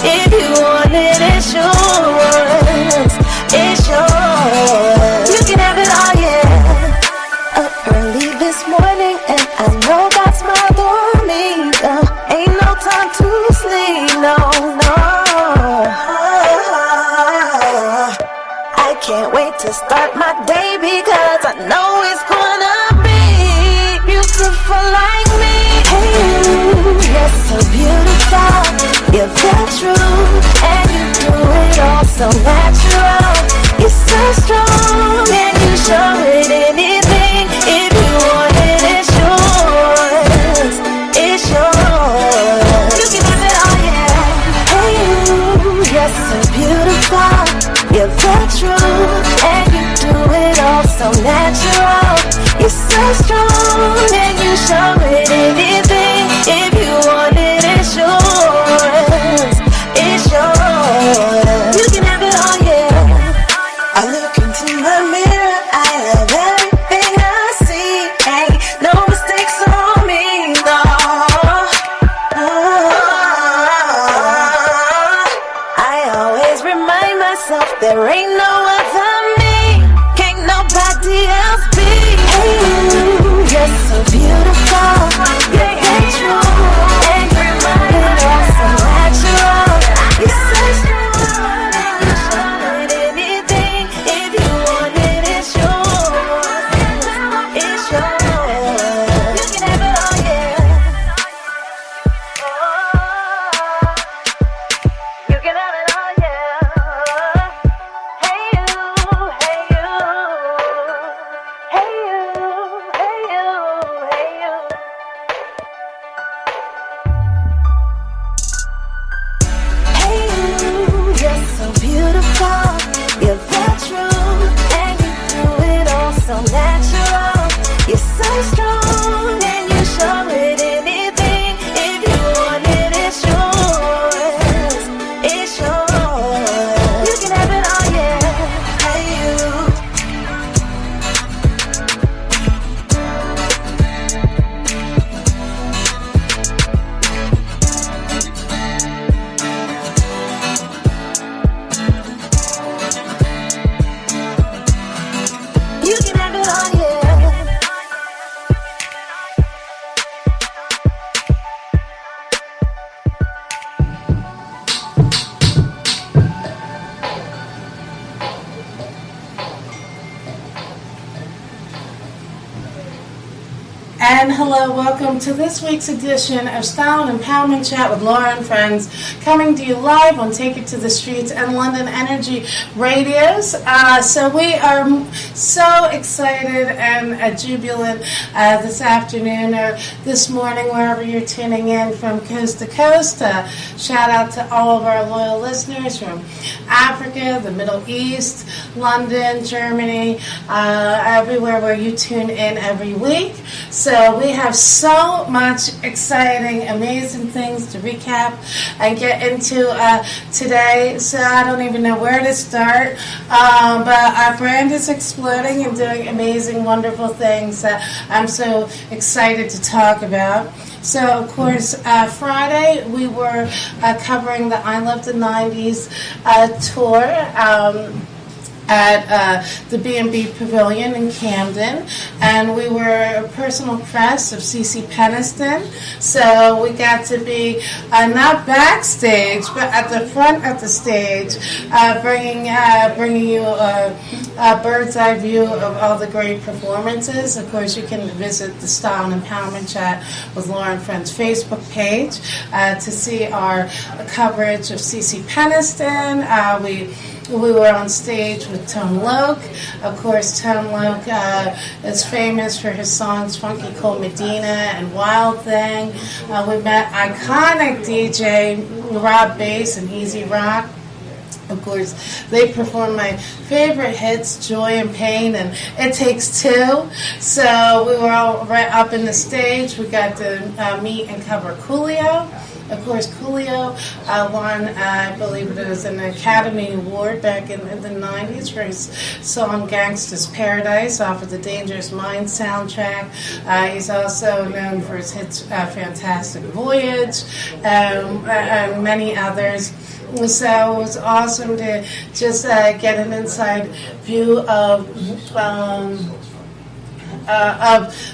If you want it, it's yours. It's yours. You can have it all, yeah. Up early this morning and I know God smiled on me. Ain't no time to sleep, no, no. I can't wait to start my day because I know it's gonna be beautiful like me. Hey, you're so beautiful, you're that true, and you do it all so natural. You're so strong and you show it anything. If you want it, it's yours. It's yours. You can have it all, yeah. Hey, you're so beautiful, you're the truth, and you do it all so natural. You're so strong and you show it anything. If you want it, it's yours. It's yours. You can have it all, yeah. I look into my mirror, I love everything I see. Ain't no mistakes on me, no. I always remind myself there ain't no other me. Can't nobody else be. Hey, you're so beautiful, you're that true, and you remind me all so natural. You're so strong, you show it anything. If you want it, it's yours. It's yours. You can have it all, yeah. You can have it all, yeah. Hey you, hey you, hey you, hey you, hey you. Hey you, you're so beautiful, you're the truth, and you do it all so natural. You're so strong and you show it anything. If you want it, it's yours. It's yours. You can have it all, yeah. Hey you. You can have it all, yeah. And hello, welcome to this week's edition of Style and Empowerment Chat with Laura and Friends, coming to you live on Take It to the Streets and London Energy Radios. So we are so excited and jubilant this afternoon or this morning, wherever you're tuning in from coast to coast. Shout out to all of our loyal listeners from Africa, the Middle East, London, Germany, everywhere where you tune in every week. So we have so much exciting, amazing things to recap and get into today. So I don't even know where to start. But our brand is exploding and doing amazing, wonderful things that I'm so excited to talk about. So, of course, Friday we were covering the I Love the 90s tour at the B&B Pavilion in Camden, and we were personal press of CeCe Peniston, so we got to be not backstage, but at the front of the stage, bringing you a bird's eye view of all the great performances. Of course, you can visit the Style and Empowerment Chat with Laura and Friends Facebook page to see our coverage of CeCe Peniston. We were on stage with Tone Loc. Of course, Tone Loc is famous for his songs Funky Cold Medina and Wild Thing. We met iconic DJ Rob Bass and Easy Rock. Of course, they performed my favorite hits, Joy and Pain, and It Takes Two. So we were all right up in the stage. We got to meet and cover Coolio. Of course, Coolio won, I believe it was an Academy Award back in the 90s for his song Gangsta's Paradise off of the Dangerous Minds soundtrack. He's also known for his hits Fantastic Voyage and many others. So it was awesome to just get an inside view of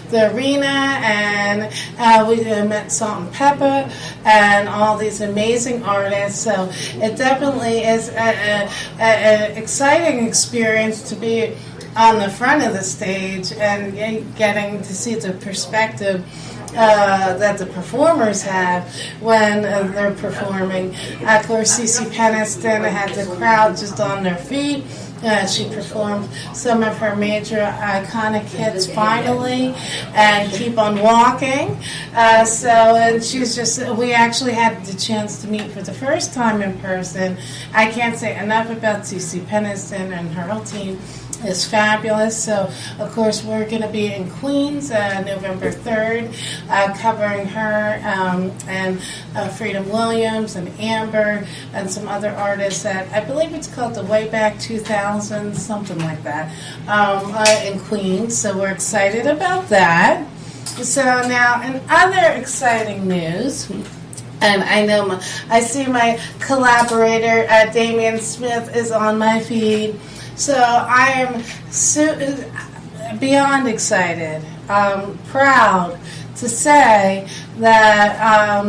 the arena, and we met Salt and Pepper and all these amazing artists. So it definitely is an exciting experience to be on the front of the stage and getting to see the perspective that the performers have when they're performing. Of course, Cece Peniston had the crowd just on their feet. She performed some of her major iconic hits, Finally, and Keep on Walking. And she's just, we actually had the chance to meet for the first time in person. I can't say enough about Cece Peniston and her whole team. Is fabulous. So, of course, we're going to be in Queens November 3rd, covering her and Freedom Williams and Amber and some other artists at, I believe it's called the Way Back 2000, something like that, in Queens. So we're excited about that. So now, in other exciting news, and I know I see my collaborator, Damian Smith, is on my feed. So I am beyond excited, proud to say that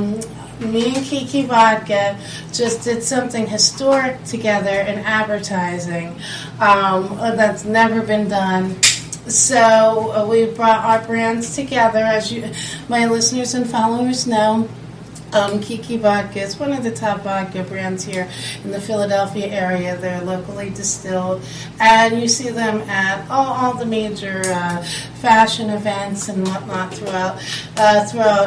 me and Kiki Vodka just did something historic together in advertising that's never been done. So we brought our brands together, as my listeners and followers know. Kiki Vodka is one of the top vodka brands here in the Philadelphia area. They're locally distilled, and you see them at all the major fashion events and whatnot throughout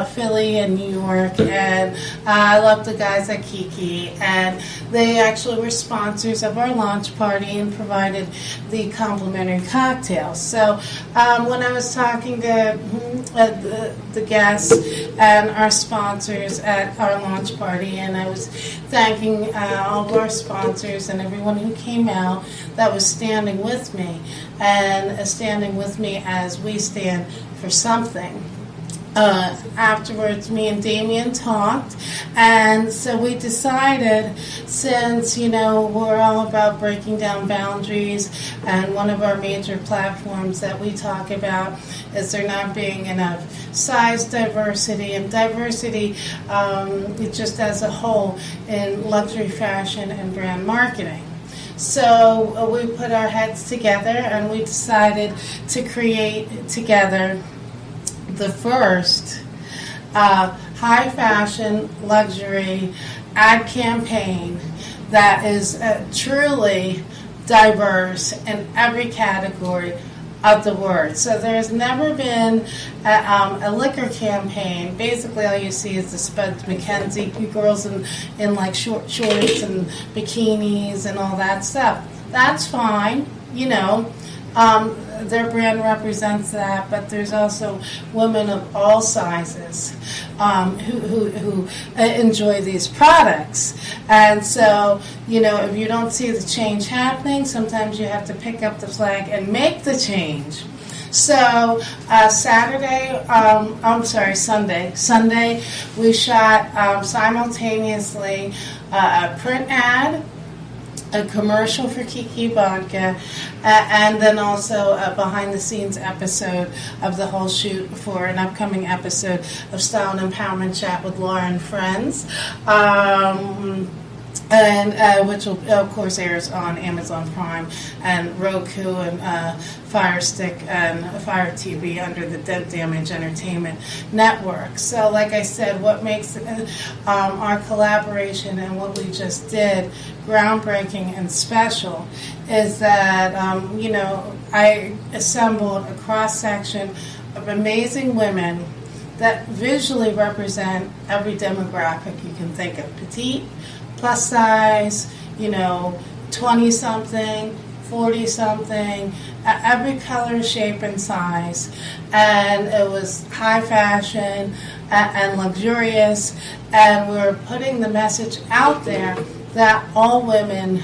Philly and New York. And I love the guys at Kiki, and they actually were sponsors of our launch party and provided the complimentary cocktails. So when I was talking to the guests and our sponsors at our launch party, and I was thanking all of our sponsors and everyone who came out that was standing with me, and standing with me as we stand for something. Afterwards, me and Damien talked, and so we decided, since, we're all about breaking down boundaries, and one of our major platforms that we talk about is there not being enough size diversity, and diversity just as a whole in luxury fashion and brand marketing. So we put our heads together, and we decided to create together the first high fashion luxury ad campaign that is truly diverse in every category of the word. So there's never been a liquor campaign. Basically, all you see is the Spud McKenzie girls in like short shorts and bikinis and all that stuff. That's fine, their brand represents that, but there's also women of all sizes who enjoy these products. And so, if you don't see the change happening, sometimes you have to pick up the flag and make the change. So Sunday, we shot simultaneously a print ad, a commercial for Kiki Vodka, and then also a behind-the-scenes episode of the whole shoot for an upcoming episode of Style and Empowerment Chat with Laura and Friends, and which will, of course, airs on Amazon Prime and Roku and Fire Stick and Fire TV under the Dead Damage Entertainment Network. So, like I said, what makes our collaboration and what we just did groundbreaking and special is that, I assembled a cross-section of amazing women that visually represent every demographic you can think of. Petite, plus size, 20-something, 40-something, every color, shape, and size. And it was high fashion and luxurious, and we're putting the message out there that all women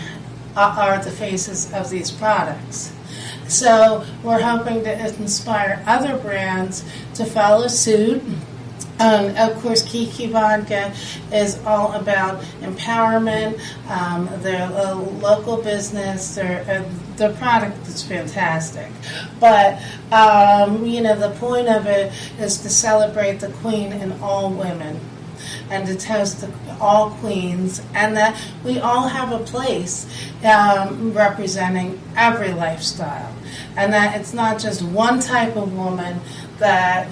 are the faces of these products. So we're hoping to inspire other brands to follow suit Of course, Kiki Vodka is all about empowerment. They're a local business. Their product is fantastic. But, the point of it is to celebrate the queen in all women and to toast all queens, and that we all have a place representing every lifestyle, and that it's not just one type of woman that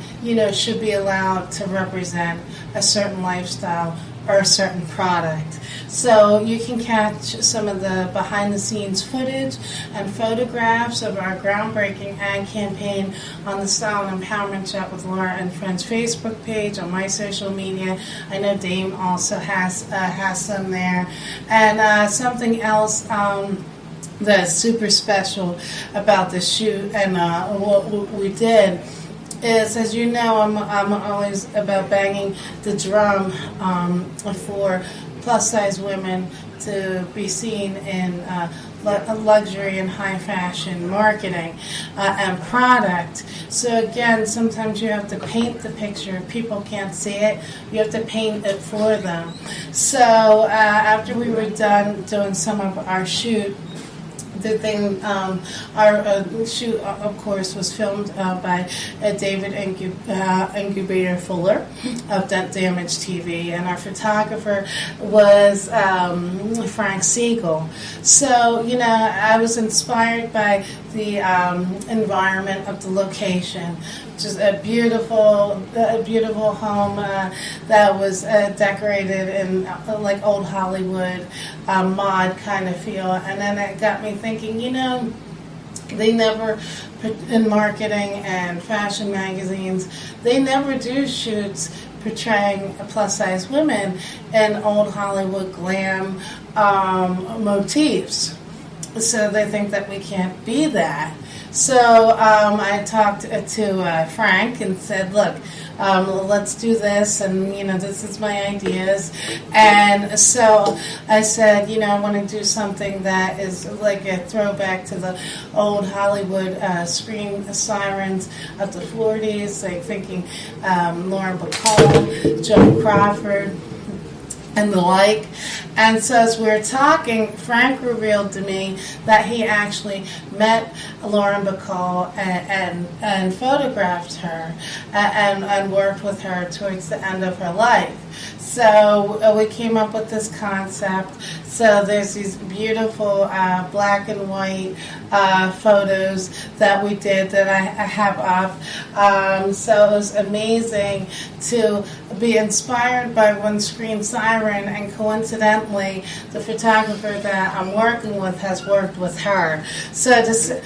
should be allowed to represent a certain lifestyle or a certain product. So you can catch some of the behind the scenes footage and photographs of our groundbreaking ad campaign on the Style and Empowerment Chat with Laura and Friends Facebook page, on my social media. I know Dame also has some there. And something else that's super special about the shoot and what we did is, as you know, I'm always about banging the drum for plus-size women to be seen in luxury and high fashion marketing and product. So again, sometimes you have to paint the picture. People can't see it. You have to paint it for them. So after we were done doing some of our shoot, the thing, our shoot, of course, was filmed by David Incubator Fuller of Damage TV, and our photographer was Frank Siegel. So, I was inspired by the environment of the location. Just a beautiful home that was decorated in like old Hollywood mod kind of feel, and then it got me thinking. They never, in marketing and fashion magazines, they never do shoots portraying plus-size women in old Hollywood glam motifs. So they think that we can't be that. So I talked to Frank and said, look, let's do this, and this is my ideas. And so I said, I want to do something that is like a throwback to the old Hollywood screen sirens of the 40s, like thinking Lauren Bacall, Joan Crawford, and the like. And so as we were talking, Frank revealed to me that he actually met Lauren Bacall and photographed her and worked with her towards the end of her life. So we came up with this concept. So there's these beautiful black and white photos that we did that I have up. So it was amazing to be inspired by one screen siren, and coincidentally, the photographer that I'm working with has worked with her. So to say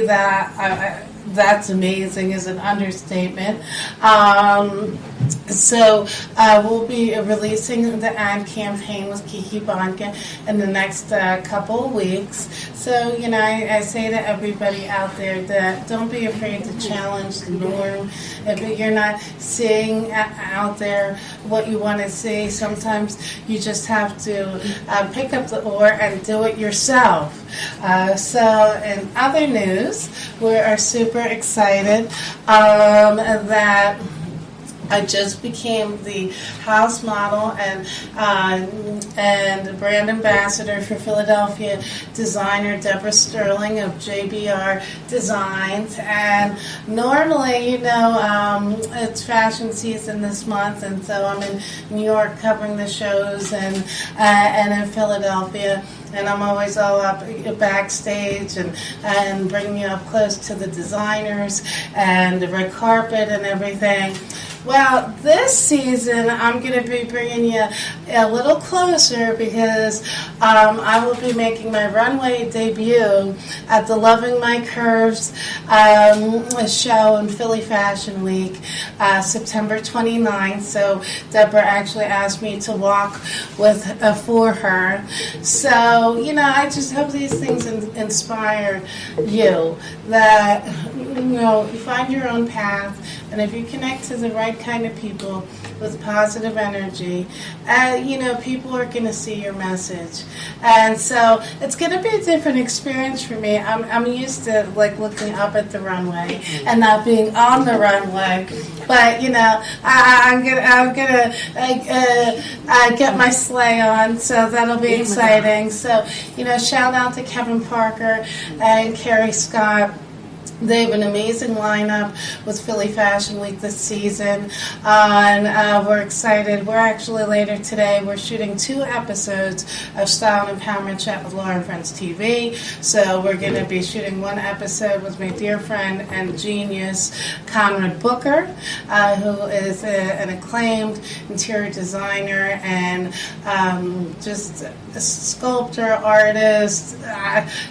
that that's amazing is an understatement. So we'll be releasing the ad campaign with Kiki Vodka in the next couple of weeks. So, I say to everybody out there that don't be afraid to challenge the norm. If you're not seeing out there what you want to see, sometimes you just have to pick up the oar and do it yourself. So in other news, we are super excited that I just became the house model and brand ambassador for Philadelphia designer Deborah Sterling of JBR Designs. And normally, it's fashion season this month, and so I'm in New York covering the shows and in Philadelphia. And I'm always all up backstage and bringing you up close to the designers and the red carpet and everything. Well, this season I'm going to be bringing you a little closer because I will be making my runway debut at the Loving My Curves show in Philly Fashion Week, September 29th. So Deborah actually asked me to walk for her. So, I just hope these things inspire you, that you find your own path, and if you connect to the right kind of people with positive energy, people are going to see your message. And so it's going to be a different experience for me. I'm used to like looking up at the runway and not being on the runway. But I'm gonna get my sleigh on, so that'll be exciting. So shout out to Kevin Parker and Carrie Scott. They have an amazing lineup with Philly Fashion Week this season, and we're excited. We're actually later today, we're shooting 2 episodes of Style and Empowerment Chat with Laura and Friends TV. So we're going to be shooting 1 episode with my dear friend and genius, Conrad Booker, who is an acclaimed interior designer and just a sculptor, artist.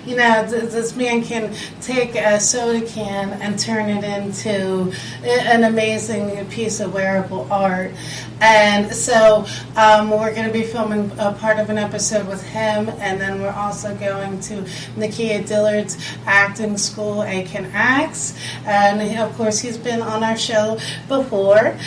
This man can take a soda can and turn it into an amazing piece of wearable art. And so we're going to be filming a part of an episode with him, and then we're also going to Nakia Dillard's acting school, Aiken Acts, and of course he's been on our show before.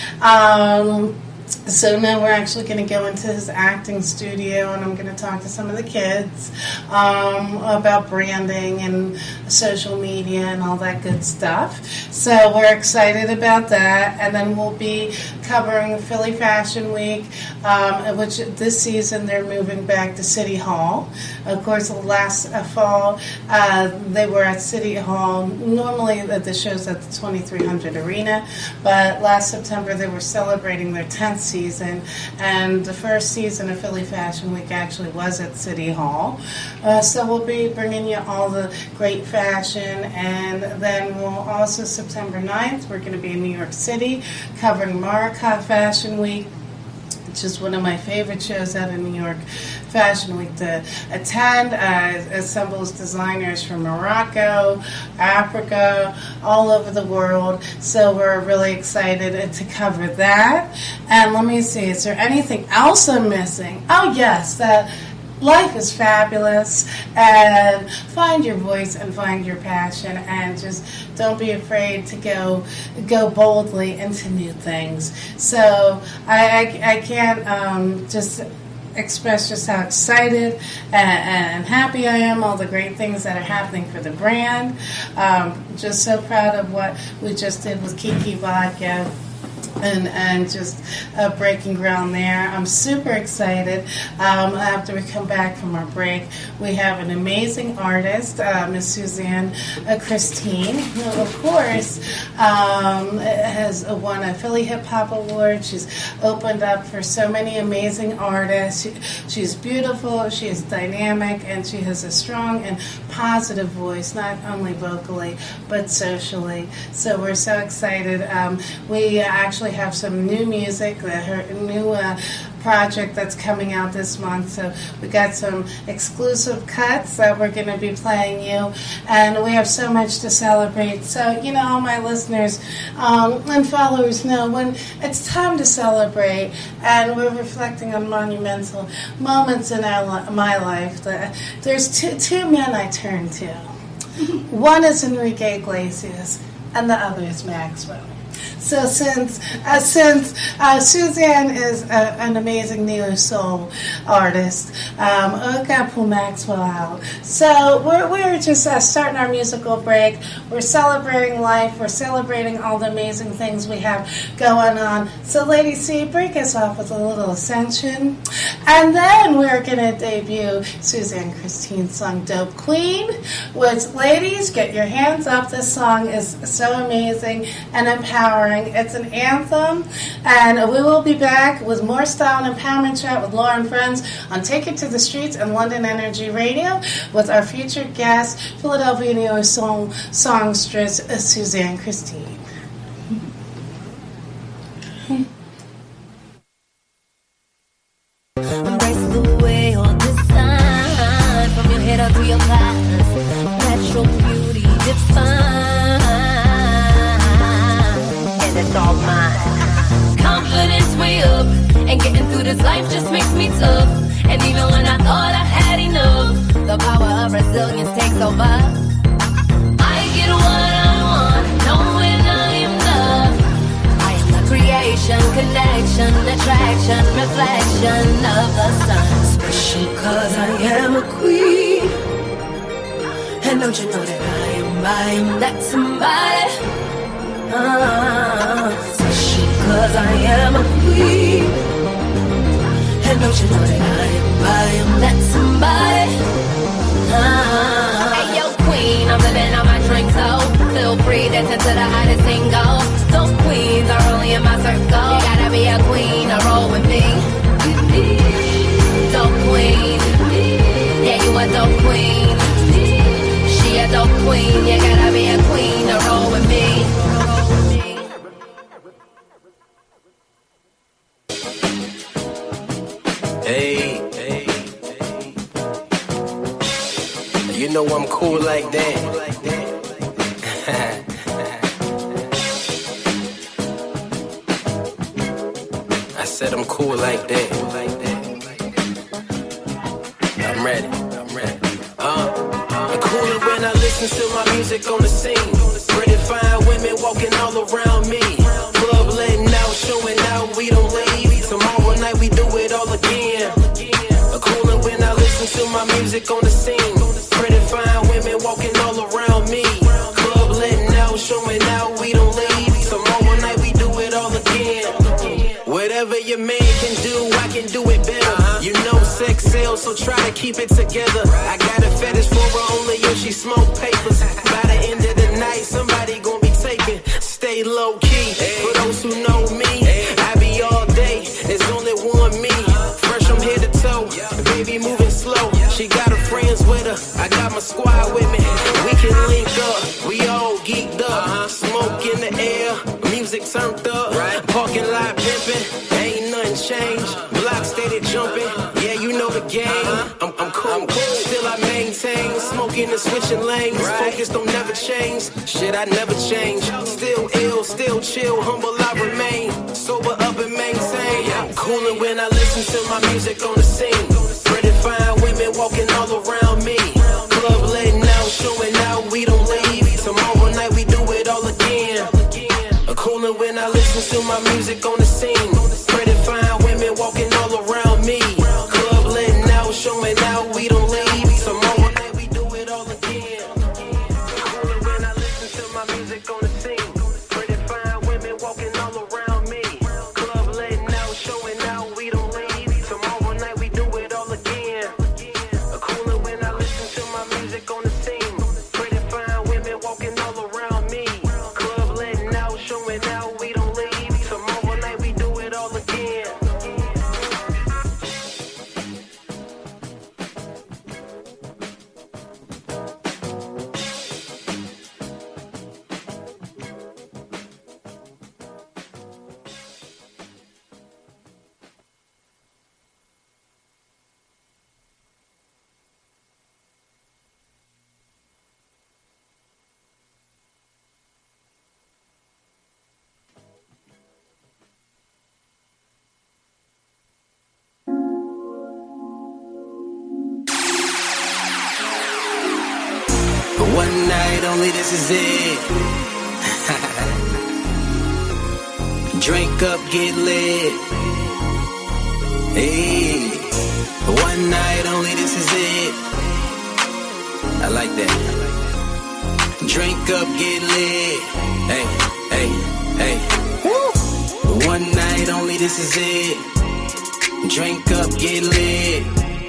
So now we're actually going to go into his acting studio, and I'm going to talk to some of the kids about branding and social media and all that good stuff. So we're excited about that. And then we'll be covering Philly Fashion Week, which this season they're moving back to City Hall. Of course, last fall they were at City Hall. Normally the show's at the 2300 Arena, but last September they were celebrating their 10th season, and the first season of Philly Fashion Week actually was at City Hall. So we'll be bringing you all the great fashion, and then we'll also, September 9th, we're going to be in New York City covering Marika Fashion Week, which is one of my favorite shows out of New York Fashion Week to attend. Assembles designers from Morocco, Africa, all over the world. So we're really excited to cover that. And let me see, is there anything else I'm missing? Oh yes, that life is fabulous, and find your voice and find your passion, and just don't be afraid to go boldly into new things. So I can't just express just how excited and happy I am, all the great things that are happening for the brand. Just so proud of what we just did with Kiki Vodka. And just breaking ground there. I'm super excited. After we come back from our break, we have an amazing artist, Miss Suzann Christine, who, of course, has won a Philly Hip Hop Award. She's opened up for so many amazing artists. She's beautiful, she is dynamic, and she has a strong and positive voice, not only vocally, but socially. So we're so excited. We actually have some new music, her new project that's coming out this month. So we got some exclusive cuts that we're going to be playing you, and we have so much to celebrate. So all my listeners and followers know when it's time to celebrate, and we're reflecting on monumental moments in my life. There's two men I turn to. One is Enrique Iglesias, and the other is Maxwell. So since Suzann is an amazing neo soul artist, I got to pull Maxwell out. So we're just starting our musical break. We're celebrating life. We're celebrating all the amazing things we have going on. So Lady C, break us off with a little Ascension. And then we're going to debut Suzann Christine's song Dope Queen, which, ladies, get your hands up. This song is so amazing and empowering. It's an anthem, and we will be back with more Style and Empowerment Chat with Laura and Friends on Take It to the Streets and London Energy Radio with our featured guest, Philadelphia neo soul songstress Suzann Christine. Embrace the way all design, from your head up to your thighs, natural beauty defined, and it's all mine. Confidence way up, and getting through this life just makes me tough. And even when I thought I had enough, the power of resilience takes over. I get what I want, attraction, attraction, reflection of the sun. Special cause I am a queen. And don't you know that I am that somebody? Special cause I am a queen. And don't you know that I am that somebody? Hey yo queen, I'm living on my drink, so feel free to tend to the hottest single. Those queens are only in my circle. You gotta be a queen to roll with me. Dope queen, yeah you a dope queen. She a dope queen, you gotta be a queen to roll with me. Hey, you know I'm cool like that. I said I'm cool like that. I'm ready. I'm cooler when I listen to my music on the scene. Pretty fine women walking all around me. Club letting out, showing out, we don't leave. Tomorrow night we do it all again. Cooler when I listen to my music on the scene. Pretty fine women walking all around me. Club letting out, showing out, we don't leave. Tomorrow night we do it all again. Whatever your man can do, I can do it better. You know sex sells, so try to keep it together. I got a fetish for her only if she smoke papers. By the end of the night, somebody gon' be taken. Stay low key. For those who know me, I be all day. There's only one me. Fresh from head to toe. Baby moving slow. She got her friends with her. I got my squad with me. We can link up. We all geeked up. Smoke in the air. Music turned up. Parking lot pimping. Ain't nothing changed. Block steady jumping. Yeah, you know the game. I'm cool. Still I maintain. Smoking and switching lanes. Focus don't never change. Shit, I never change. Still ill, still chill. Humble I remain. Sober up and maintain. I'm coolin' when I listen to my music on the scene. Pretty fine women walking all around me. Club letting out, showing out, we don't leave. Tomorrow night we do it all again. Coolin' when I listen to my music on the scene. Pretty fine women walking all around me. Club letting out, showing out, we don't leave. Tomorrow night we do it all again. Coolin' when I listen to my music on the scene. Pretty fine women walking all around me. Club letting out, showing out, we don't leave. Tomorrow night we do it all again. Coolin' when I listen to my music on the scene. Pretty fine women walking all around me. Club letting out, showing out, we don't leave. Tomorrow night we do it all again. One night only, this is it. Drink up, get lit. Hey, one night only, this is it. I like that. Drink up, get lit. Hey, hey, hey. Woo. One night only, this is it. Drink up, get lit.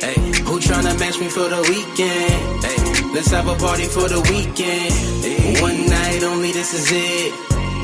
Hey, who tryna match me for the weekend? Hey. Let's have a party for the weekend. Hey. One night only, this is it.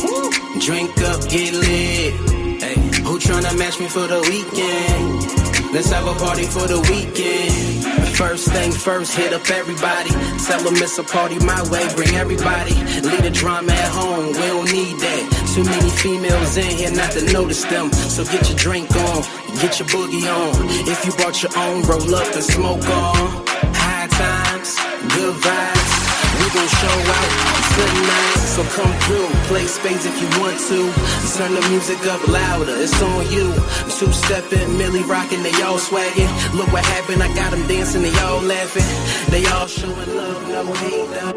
Woo. Drink up, get lit. Hey. Who tryna match me for the weekend? Let's have a party for the weekend. First thing first, hit up everybody. Tell them it's a party my way, bring everybody. Leave the drama at home, we don't need that. Too many females in here not to notice them. So get your drink on, get your boogie on. If you brought your own, roll up and smoke on. High times, good vibes, we gon' show out tonight. So come through, play spades if you want to. Turn the music up louder, it's on you. Two-stepping, Millie rocking, they all swagging. Look what happened, I got them dancing, they all laughing. They all showing love, no hate, no.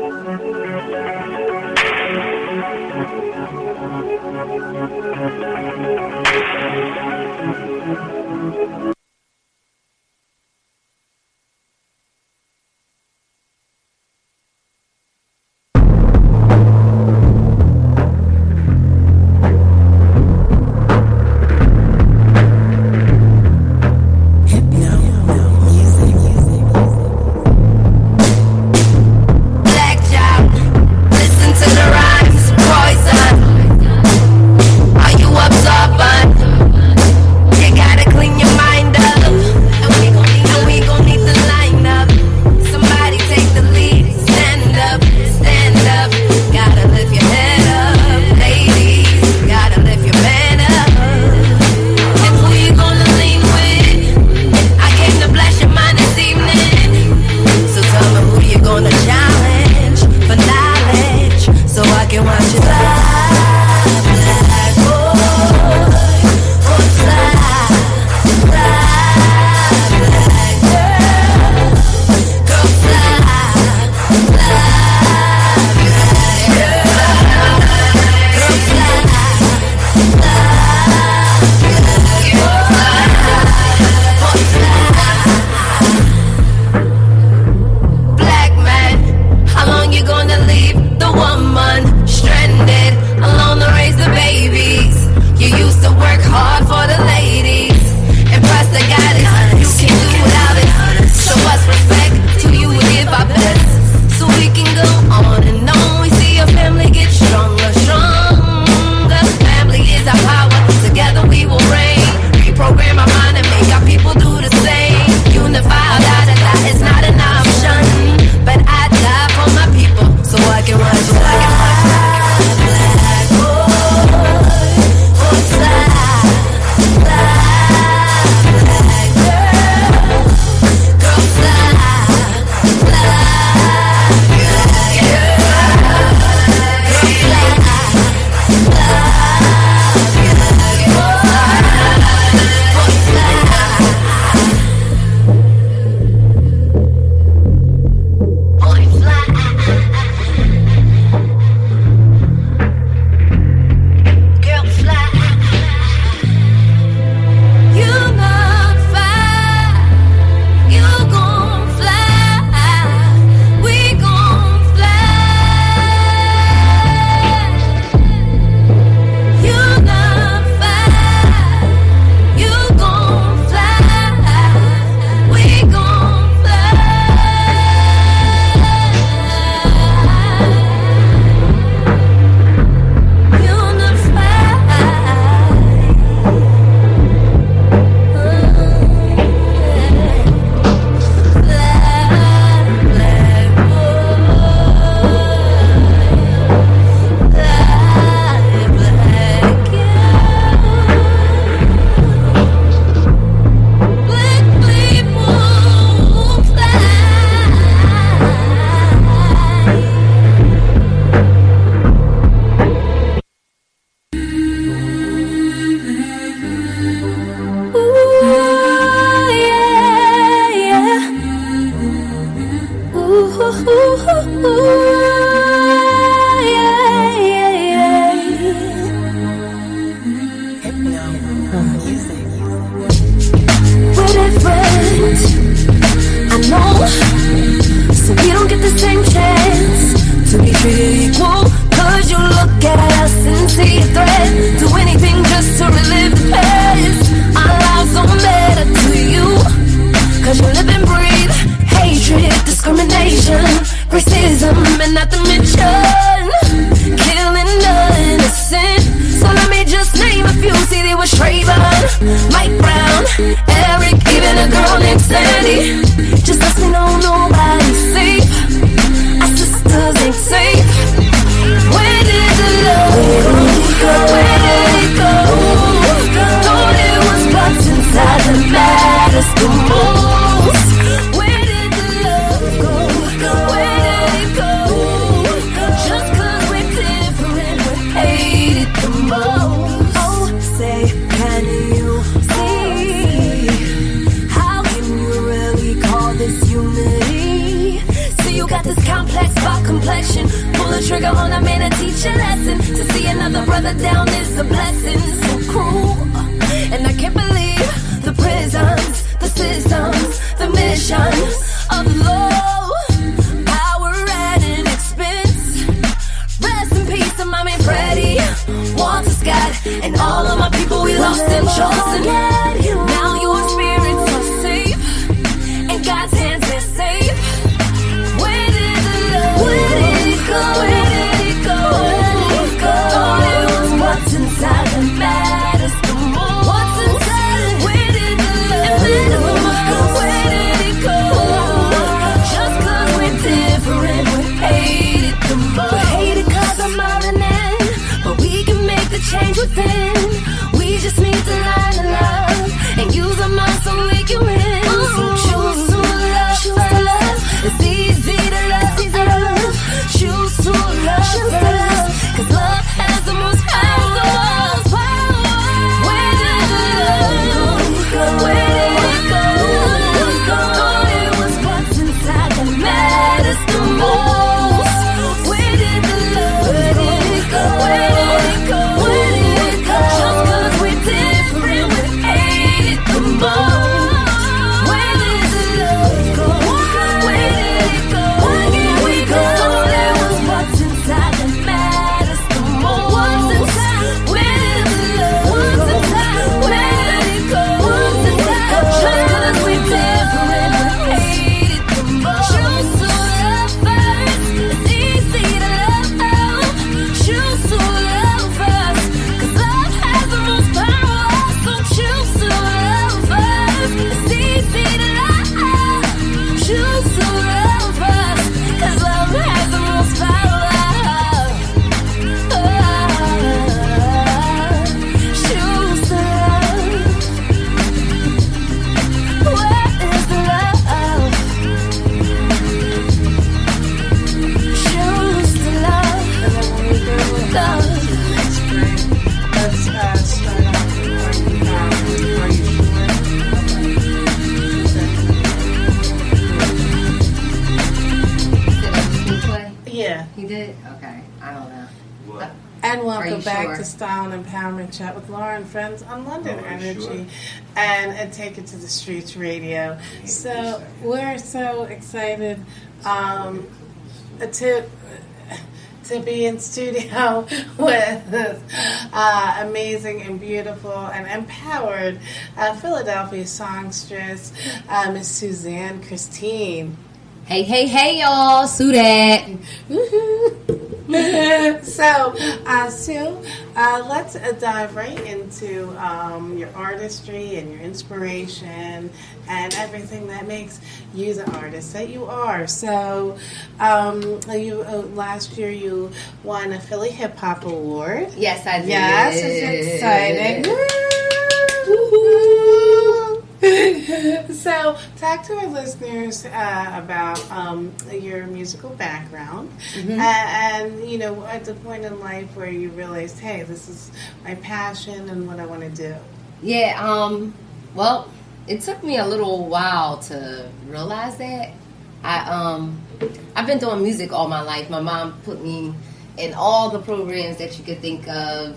Can you see? How can you really call down is a blessing so cruel. And I can't believe the prisons, the systems, the missions of low power at an expense. Rest in peace to Mommy Freddie, Walter Scott, and all of my people we lost and chosen. Now your spirits are safe, in God's hands they're safe. Where did the love? Where did it go? Where did it go? Where did it go? Thought it was what's inside that matters the most. What's inside? Where did the love? Where did it go? Just 'cause we're different, we hate it the most. We hate it 'cause I'm melanin, but we can make the change within. We just need to learn to love and use our minds so we can win. So choose to love, choose to love. It's easy to love, easy to love. Choose to love, choose to love. 'Cause love has the most power. Where did the love go? Where did it go? Thought it was what's inside that matters the most. Where did the love go? Where did it go? Where did it go? Just 'cause we're different, we hate it the most. Where did the love go? Where did it go? Where did we go? Thought it was what's inside that matters the most. What's inside? Where did the love go? Where did it go? What's inside? Just 'cause we're different, we hate it the most. Choose to love first. It's easy to love. Choose to love first. 'Cause love has the most power. So choose to love first. It's easy to love. Choose to love first. 'Cause love has the most power. Choose to love. Where is the love? Choose to love. And then when we go with Love. let's start off with Are You Did I just play? Yeah. He did? Okay. I don't know. What? And Are welcome you back sure? to Style and Empowerment Chat with Laura and Friends on London Are you Energy sure? and Take It to the Streets Radio. So we're so excited to be in studio with this amazing and beautiful and empowered Philadelphia songstress, Miss Suzann Christine. Hey, hey, hey, y'all. Sue that. So, Sue, let's dive right into your artistry and your inspiration and everything that makes you the artist that you are. So, last year you won a Philly Hip Hop Award. Yes, I did. Yes, it's exciting. So, talk to our listeners about your musical background and, you know, at the point in life where you realized, hey, this is my passion and what I want to do. Yeah, well, it took me a little while to realize that. I've been doing music all my life. My mom put me in all the programs that you could think of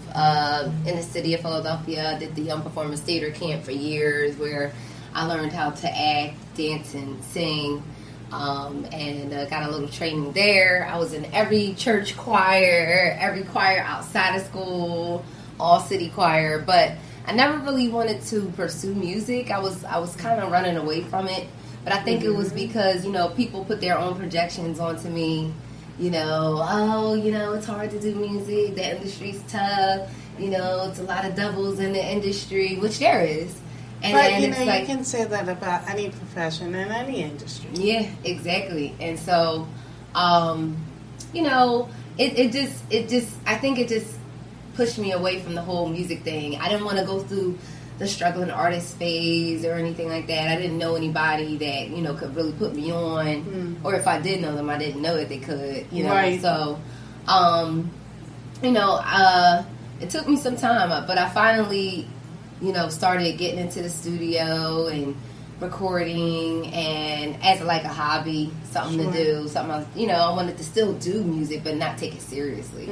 in the city of Philadelphia. I did the Young Performance Theater Camp for years where I learned how to act, dance, and sing, and got a little training there. I was in every church choir, every choir outside of school, all city choir, but I never really wanted to pursue music. I was kind of running away from it, but I think it was because, you know, people put their own projections onto me. You know, oh, you know, it's hard to do music, the industry's tough, you know, it's a lot of devils in the industry, which there is. And But, then you it's know, like, you can say that about any profession in any industry. yeah, exactly. And so, you know, it just, I think it just pushed me away from the whole music thing. I didn't want to go through the struggling artist phase or anything like that. I didn't know anybody that, you know, could really put me on, or if I did know them, I didn't know that they could, you know. Right. So, you know, it took me some time, but I finally, you know, started getting into the studio and recording, and as like a hobby, something to do, something else. You know, I wanted to still do music, but not take it seriously.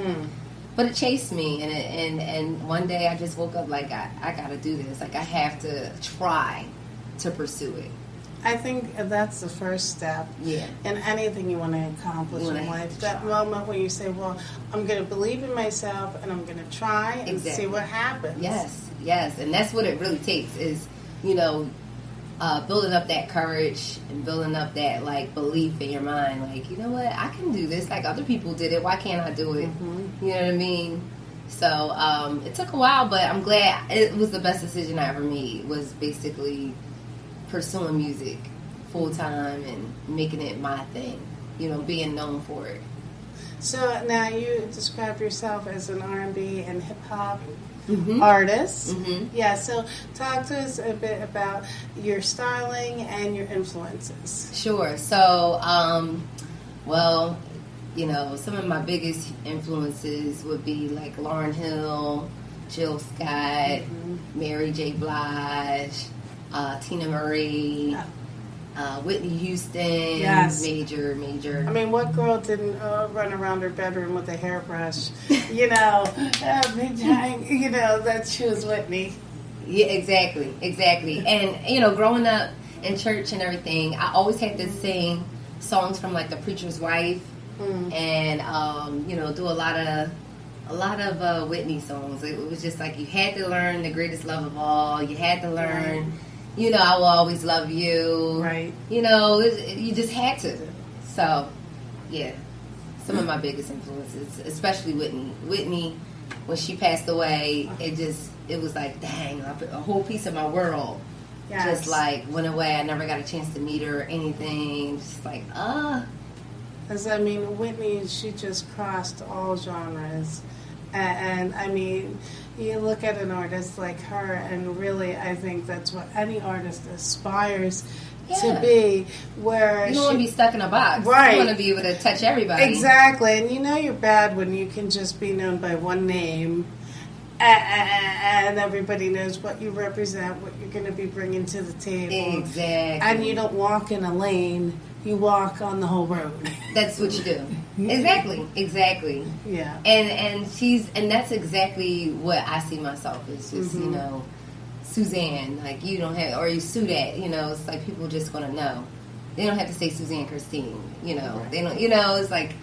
but it chased me, and one day I just woke up like I gotta do this. Like I have to try to pursue it. I think that's the first step Yeah. in anything you want to accomplish in life. That moment when you say, well, I'm going to believe in myself and I'm going to try and see what happens. Yes. And that's what it really takes is, building up that courage and building up that, like, belief in your mind. Like, you know what? I can do this. Like, other people did it. Why can't I do it? Mm-hmm. You know what I mean? So, it took a while, but I'm glad it was the best decision I ever made, was basically pursuing music full time and making it my thing, being known for it. So now you describe yourself as an R&B and hip hop Mm-hmm. artist. Mm-hmm. Yeah, so talk to us a bit about your styling and your influences. Sure. So, some of my biggest influences would be like Lauryn Hill, Jill Scott, Mm-hmm. Mary J. Blige, Tina Marie, Whitney Houston. Yes. Major. I mean, what girl didn't run around her bedroom with a hairbrush? That she was Whitney. Yeah, exactly. And, growing up in church and everything, I always had to sing songs from like The Preacher's Wife and, do a lot of Whitney songs. It was just like you had to learn The Greatest Love of All. You had to learn, I Will Always Love You. Right. You just had to. So, yeah. Some of my biggest influences, especially Whitney. Whitney, when she passed away, it was like, dang, a whole piece of my world just like went away. I never got a chance to meet her or anything. Just like, Because, I mean, Whitney, she just crossed all genres. And I mean, you look at an artist like her, and really, I think that's what any artist aspires to be, where you don't want to be stuck in a box. Right. You want to be able to touch everybody. Exactly. And you're bad when you can just be known by one name, and everybody knows what you represent, what you're going to be bringing to the table. Exactly. And you don't walk in a lane, you walk on the whole road. That's what you do. Exactly. Yeah. And that's exactly what I see myself as, just, Suzann, like you don't have, or you sue that, it's like people just gonna know. They don't have to say Suzann Christine, They don't, it's like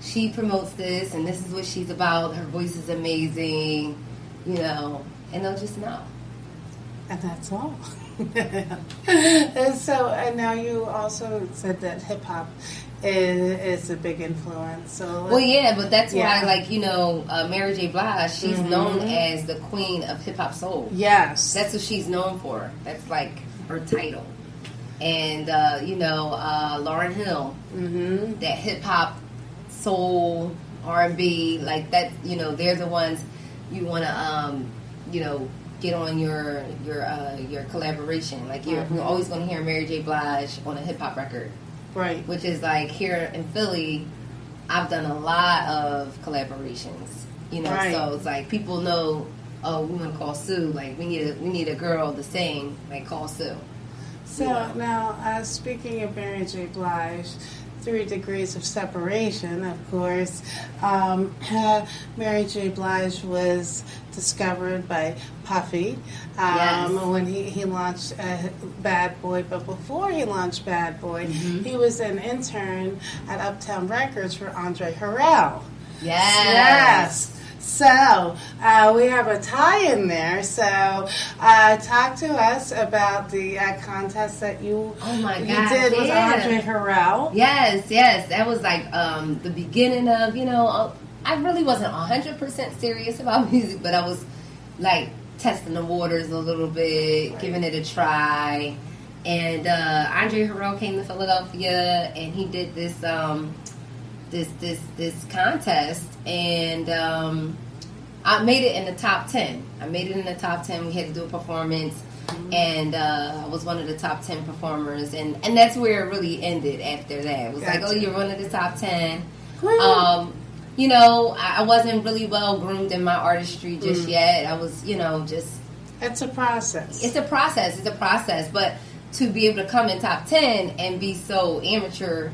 she promotes this and this is what she's about. Her voice is amazing, and they'll just know. And that's all. And now you also said that hip hop is a big influence. So but that's why, like, Mary J. Blige, she's known as the queen of hip hop soul. Yes, that's what she's known for. That's like her title. And Lauryn Hill, that hip hop soul R&B, like that. They're the ones you want to get on your collaboration. Like you're always going to hear Mary J. Blige on a hip hop record. Right. Which is like here in Philly, I've done a lot of collaborations. So it's like people know, we want to call Sue. Like we need a girl to sing. Like call Sue. So now, speaking of Mary J. Blige, 3 Degrees of Separation, of course. Mary J. Blige was discovered by Puffy when he launched Bad Boy. But before he launched Bad Boy, he was an intern at Uptown Records for Andre Harrell. Yes. So, we have a tie in there. So, talk to us about the contest that you did with Andre Harrell. Yes. That was like the beginning of, I really wasn't 100% serious about music, but I was like testing the waters a little bit, giving it a try. And Andre Harrell came to Philadelphia, and he did this this contest, and I made it in the top 10. We had to do a performance, and I was one of the top 10 performers, and that's where it really ended after that. It was like, oh, you're one of the top 10. I wasn't really well groomed in my artistry just yet. I was, just... It's a process. It's a process, but to be able to come in top 10 and be so amateur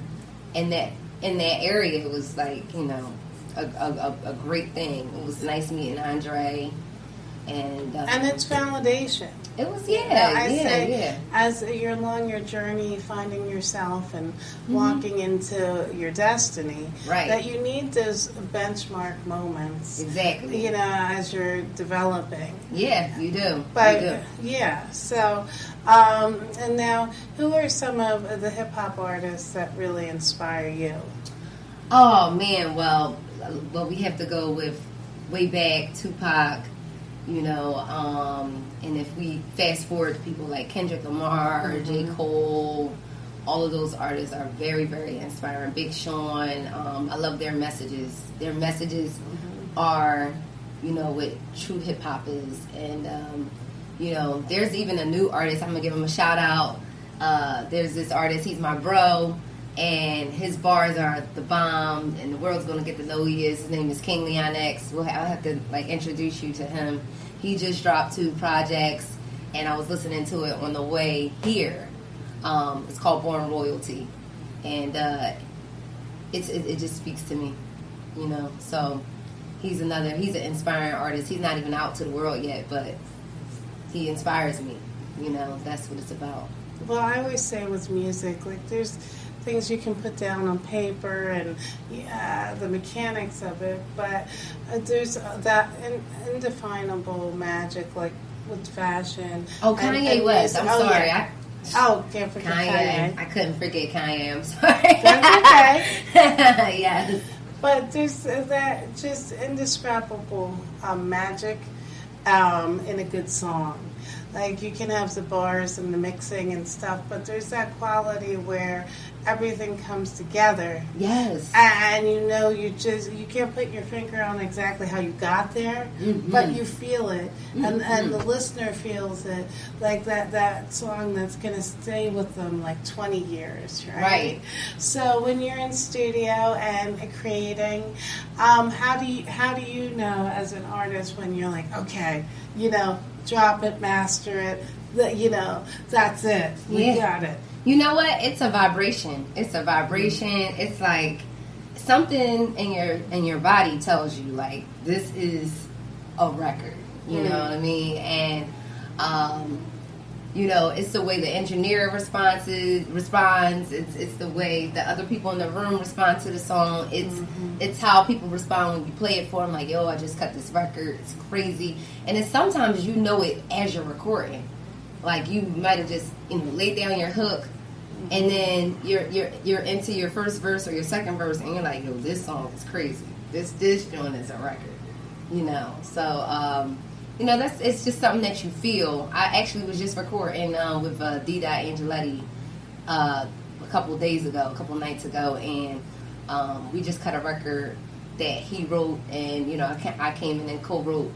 in that area was like, a great thing. It was nice meeting Andre, and it's validation. It was as you're along your journey, finding yourself and walking into your destiny, right? That you need those benchmark moments, exactly. As you're developing. Yeah, you do. But you do. yeah, so and now, who are some of the hip hop artists that really inspire you? Oh man, well, we have to go with way back Tupac. And if we fast forward to people like Kendrick Lamar, J. Cole, all of those artists are very, very inspiring. Big Sean, I love their messages. Their messages are, what true hip hop is. And, there's even a new artist, I'm going to give him a shout out. There's this artist, he's my bro, and his bars are the bomb, and the world's going to get to know who he is. His name is King Leon X. I'll have to introduce you to him. He just dropped 2 projects, and I was listening to it on the way here. It's called Born Royalty, and it just speaks to me, So he's an inspiring artist. He's not even out to the world yet, but he inspires me. That's what it's about. Well, I always say with music, there's things you can put down on paper and the mechanics of it, but there's that indefinable magic, like with fashion. Oh, Kanye West. I'm sorry. Yeah. Can't forget Kanye. I couldn't forget Kanye. I'm sorry. That's okay. Yes. But there's that just indescribable magic in a good song. Like, you can have the bars and the mixing and stuff, but there's that quality where everything comes together. Yes. And you can't put your finger on exactly how you got there, but you feel it. And the listener feels it. Like that song that's going to stay with them like 20 years, right? So when you're in studio and creating, how do you know as an artist when you're like, okay, drop it, master it, that's it. We got it. You know what? It's a vibration. It's like something in your body tells you, like, this is a record. You know what I mean? And it's the way the engineer responds. It's the way the other people in the room respond to the song. It's how people respond when you play it for them. Like, yo, I just cut this record. It's crazy. And it's sometimes it as you're recording. Like, you might have just laid down your hook, and then you're into your first verse or your second verse, and you're like, yo, this song is crazy. This joint is a record. So it's just something that you feel. I actually was just recording with D. Angeletti a couple nights ago, and we just cut a record that he wrote, and I came in and co-wrote,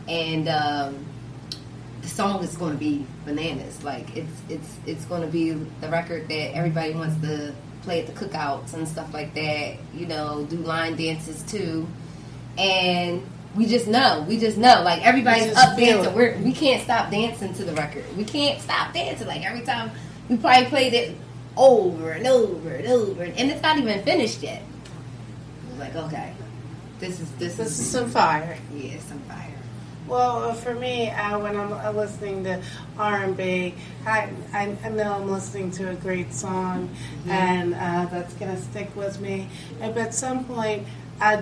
and the song is going to be bananas. Like, it's going to be the record that everybody wants to play at the cookouts and stuff like that. Do line dances too, and we just know. Like, everybody's up dancing. We can't stop dancing to the record. We can't stop dancing. Like, every time we probably played it over and over and over, and it's not even finished yet. We're like, okay, this is some fire. Yeah, some fire. Well, for me, when I'm listening to R&B, I know I'm listening to a great song, and that's going to stick with me. But at some point,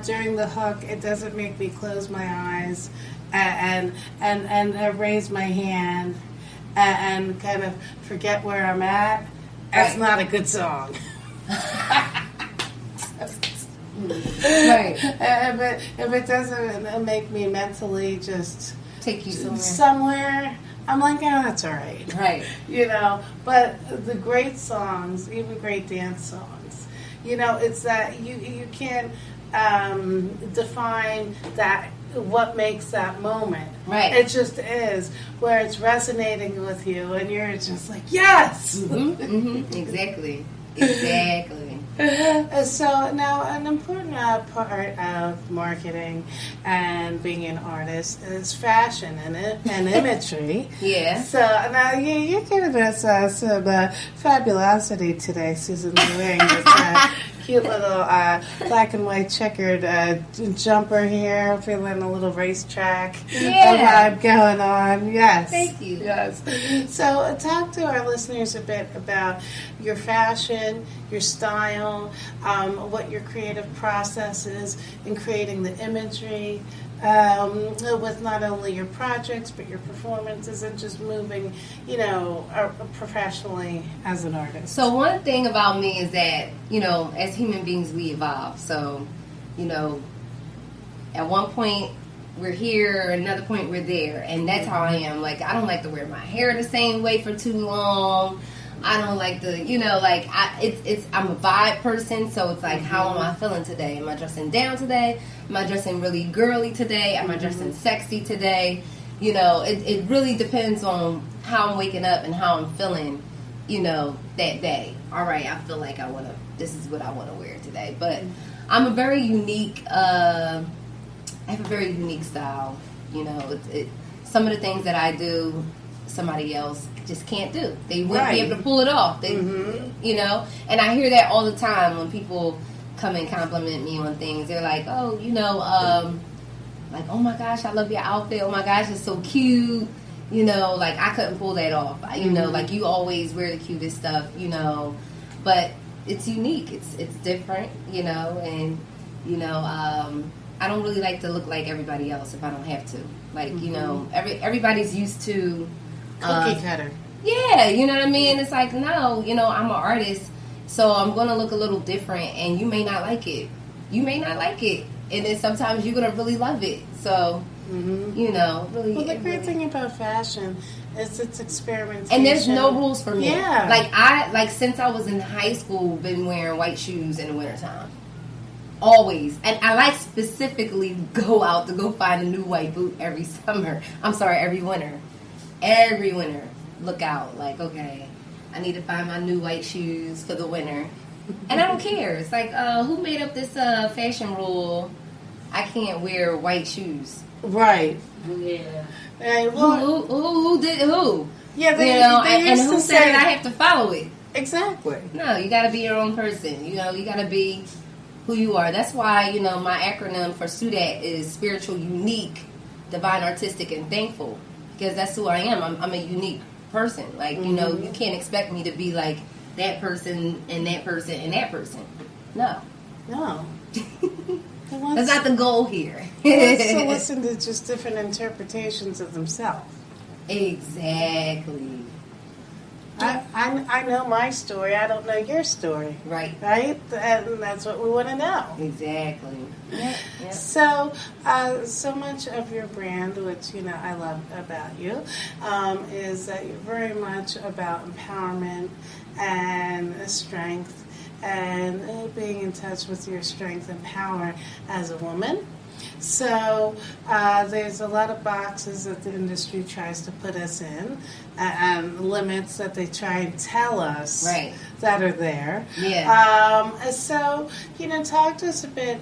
during the hook, it doesn't make me close my eyes and raise my hand and kind of forget where I'm at. That's not a good song. Right. If it doesn't make me mentally just take you somewhere, I'm like, oh, that's all right. Right. But the great songs, even great dance songs, it's that you can't define that, what makes that moment. Right. It just is, where it's resonating with you, and you're just like, yes! Exactly. So now, an important part of marketing and being an artist is fashion and imagery. Yeah. So now you're giving us some fabulosity today, Susan Ling, with Cute little black and white checkered jumper here, feeling a little racetrack vibe going on. Yes. Thank you. Yes. So talk to our listeners a bit about your fashion, your style, what your creative process is in creating the imagery, with not only your projects but your performances and just moving, professionally as an artist. So one thing about me is that, as human beings we evolve. So, at one point we're here, another point we're there, and that's how I am. Like, I don't like to wear my hair the same way for too long. I don't like the, I'm a vibe person, so it's like, how am I feeling today? Am I dressing down today? Am I dressing really girly today? Am I dressing sexy today? It really depends on how I'm waking up and how I'm feeling, that day. All right, I feel like this is what I want to wear today. But I'm a very unique, I have a very unique style. Some of the things that I do, somebody else just can't do. They wouldn't be able to pull it off. They, and I hear that all the time when people come and compliment me on things. They're like, oh, like, oh my gosh, I love your outfit. Oh my gosh, it's so cute. Like, I couldn't pull that off. Like, you always wear the cutest stuff, but it's unique. It's different, and, I don't really like to look like everybody else if I don't have to. Like, everybody's used to cookie cutter. Yeah, you know what I mean? It's like, no, I'm an artist, so I'm going to look a little different, and you may not like it. You may not like it. And then sometimes you're going to really love it. So, really. Well, the great thing about fashion is it's experimentation. And there's no rules for me. Yeah. Like, since I was in high school, been wearing white shoes in the wintertime. Always. And I like specifically go out to go find a new white boot every summer. I'm sorry, every winter. Every winter. Look out. Like, okay, I need to find my new white shoes for the winter. And I don't care. It's like, who made up this fashion rule? I can't wear white shoes. Right. Yeah. Who did who? Yeah, they and used who to said say, I have to follow it? Exactly. No, you got to be your own person. You got to be who you are. That's why, my acronym for SUDAT is spiritual, unique, divine, artistic, and thankful. Because that's who I am. I'm a unique person. Like, you can't expect me to be like that person and that person and that person. No. That's not the goal here. He wants to listen to just different interpretations of themselves. Exactly. I know my story. I don't know your story. Right. Right? And that's what we want to know. Exactly. Yep. So, so much of your brand, which, I love about you, is that you're very much about empowerment and strength and being in touch with your strength and power as a woman. So there's a lot of boxes that the industry tries to put us in and limits that they try and tell us that are there. Yeah. So, talk to us a bit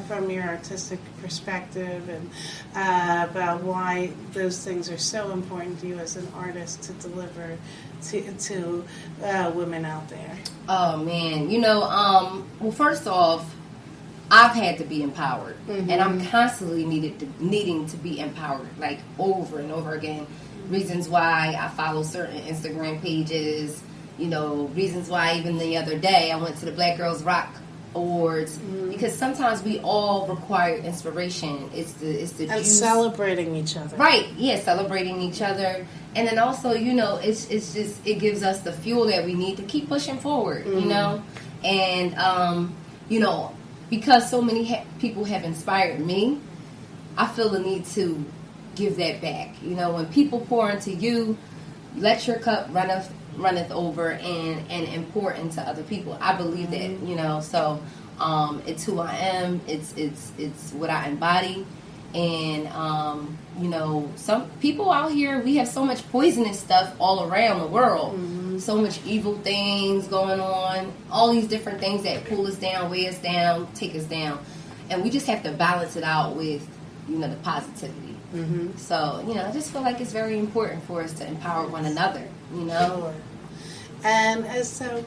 from your artistic perspective and about why those things are so important to you as an artist to deliver to women out there. Oh, man. Well, first off, I've had to be empowered, and I'm constantly needing to be empowered, like over and over again. Reasons why I follow certain Instagram pages, reasons why even the other day I went to the Black Girls Rock Awards, because sometimes we all require inspiration. It's the and celebrating each other, right? Yeah, celebrating each other, and then also it's just it gives us the fuel that we need to keep pushing forward, and because so many people have inspired me, I feel the need to give that back. When people pour into you, let your cup runneth over and pour into other people. I believe that, so it's who I am. It's what I embody. And, some people out here, we have so much poisonous stuff all around the world. So much evil things going on, all these different things that pull us down, weigh us down, take us down. And we just have to balance it out with, the positivity. So, I just feel like it's very important for us to empower one another, Sure. And so,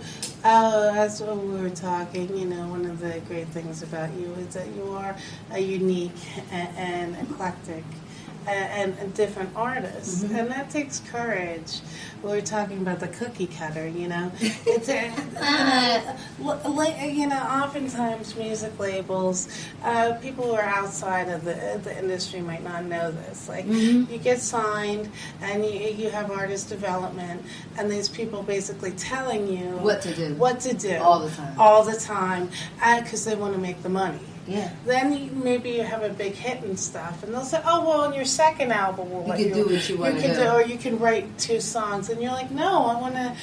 Oh, as we were talking, one of the great things about you is that you are a unique and eclectic and different artist, and that takes courage. We were talking about the cookie cutter, It's oftentimes music labels, people who are outside of the industry might not know this. Like, you get signed, and you have artist development, and these people basically telling you what to do all the time, because they want to make the money. Yeah. Then maybe you have a big hit and stuff, and they'll say, "Oh, well, on your second album, we'll let you can do what you want to do, or you can write 2 songs." And you're like, "No, I want to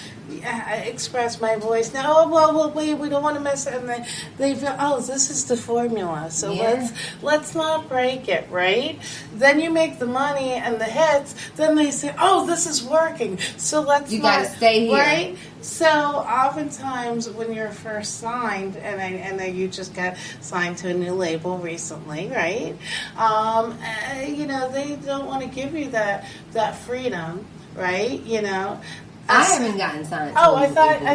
express my voice." No, "Oh, well, wait, we don't want to mess it." And they feel, "Oh, this is the formula, so let's not break it, right?" Then you make the money and the hits. Then they say, "Oh, this is working, so let's." You gotta stay here, right? So oftentimes when you're first signed, and I know you just got signed to a new label recently, right? They don't want to give you that freedom, right? I haven't gotten signed. Oh, I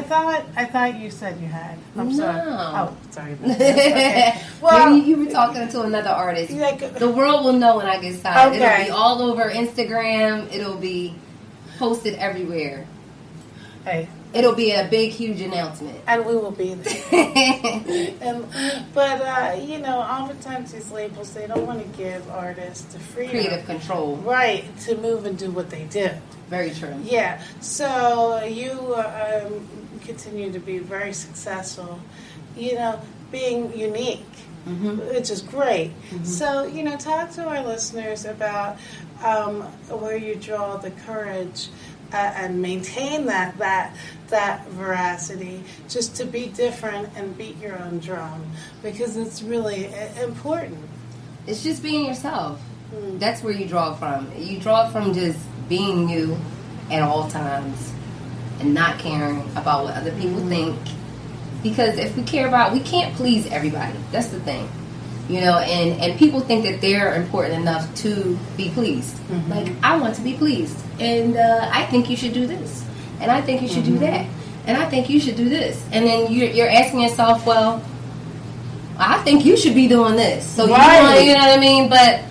thought you said you had. I'm sorry. Oh, sorry about that. Okay. Well, maybe you were talking to another artist. The world will know when I get signed. Okay. It'll be all over Instagram. It'll be posted everywhere. Hey. It'll be a big, huge announcement. And we will be there. But oftentimes these labels, they don't want to give artists the freedom. Creative control. Right, to move and do what they do. Very true. Yeah. So you continue to be very successful, being unique, which is great. So, talk to our listeners about where you draw the courage and maintain that veracity, just to be different and beat your own drum, because it's really important. It's just being yourself. That's where you draw from. You draw from just being you at all times and not caring about what other people think. Because if we care about, we can't please everybody. That's the thing. And people think that they're important enough to be pleased. Like, I want to be pleased. And I think you should do this. And I think you should do that. And I think you should do this. And then you're asking yourself, well, I think you should be doing this. So, right. You know what I mean? But,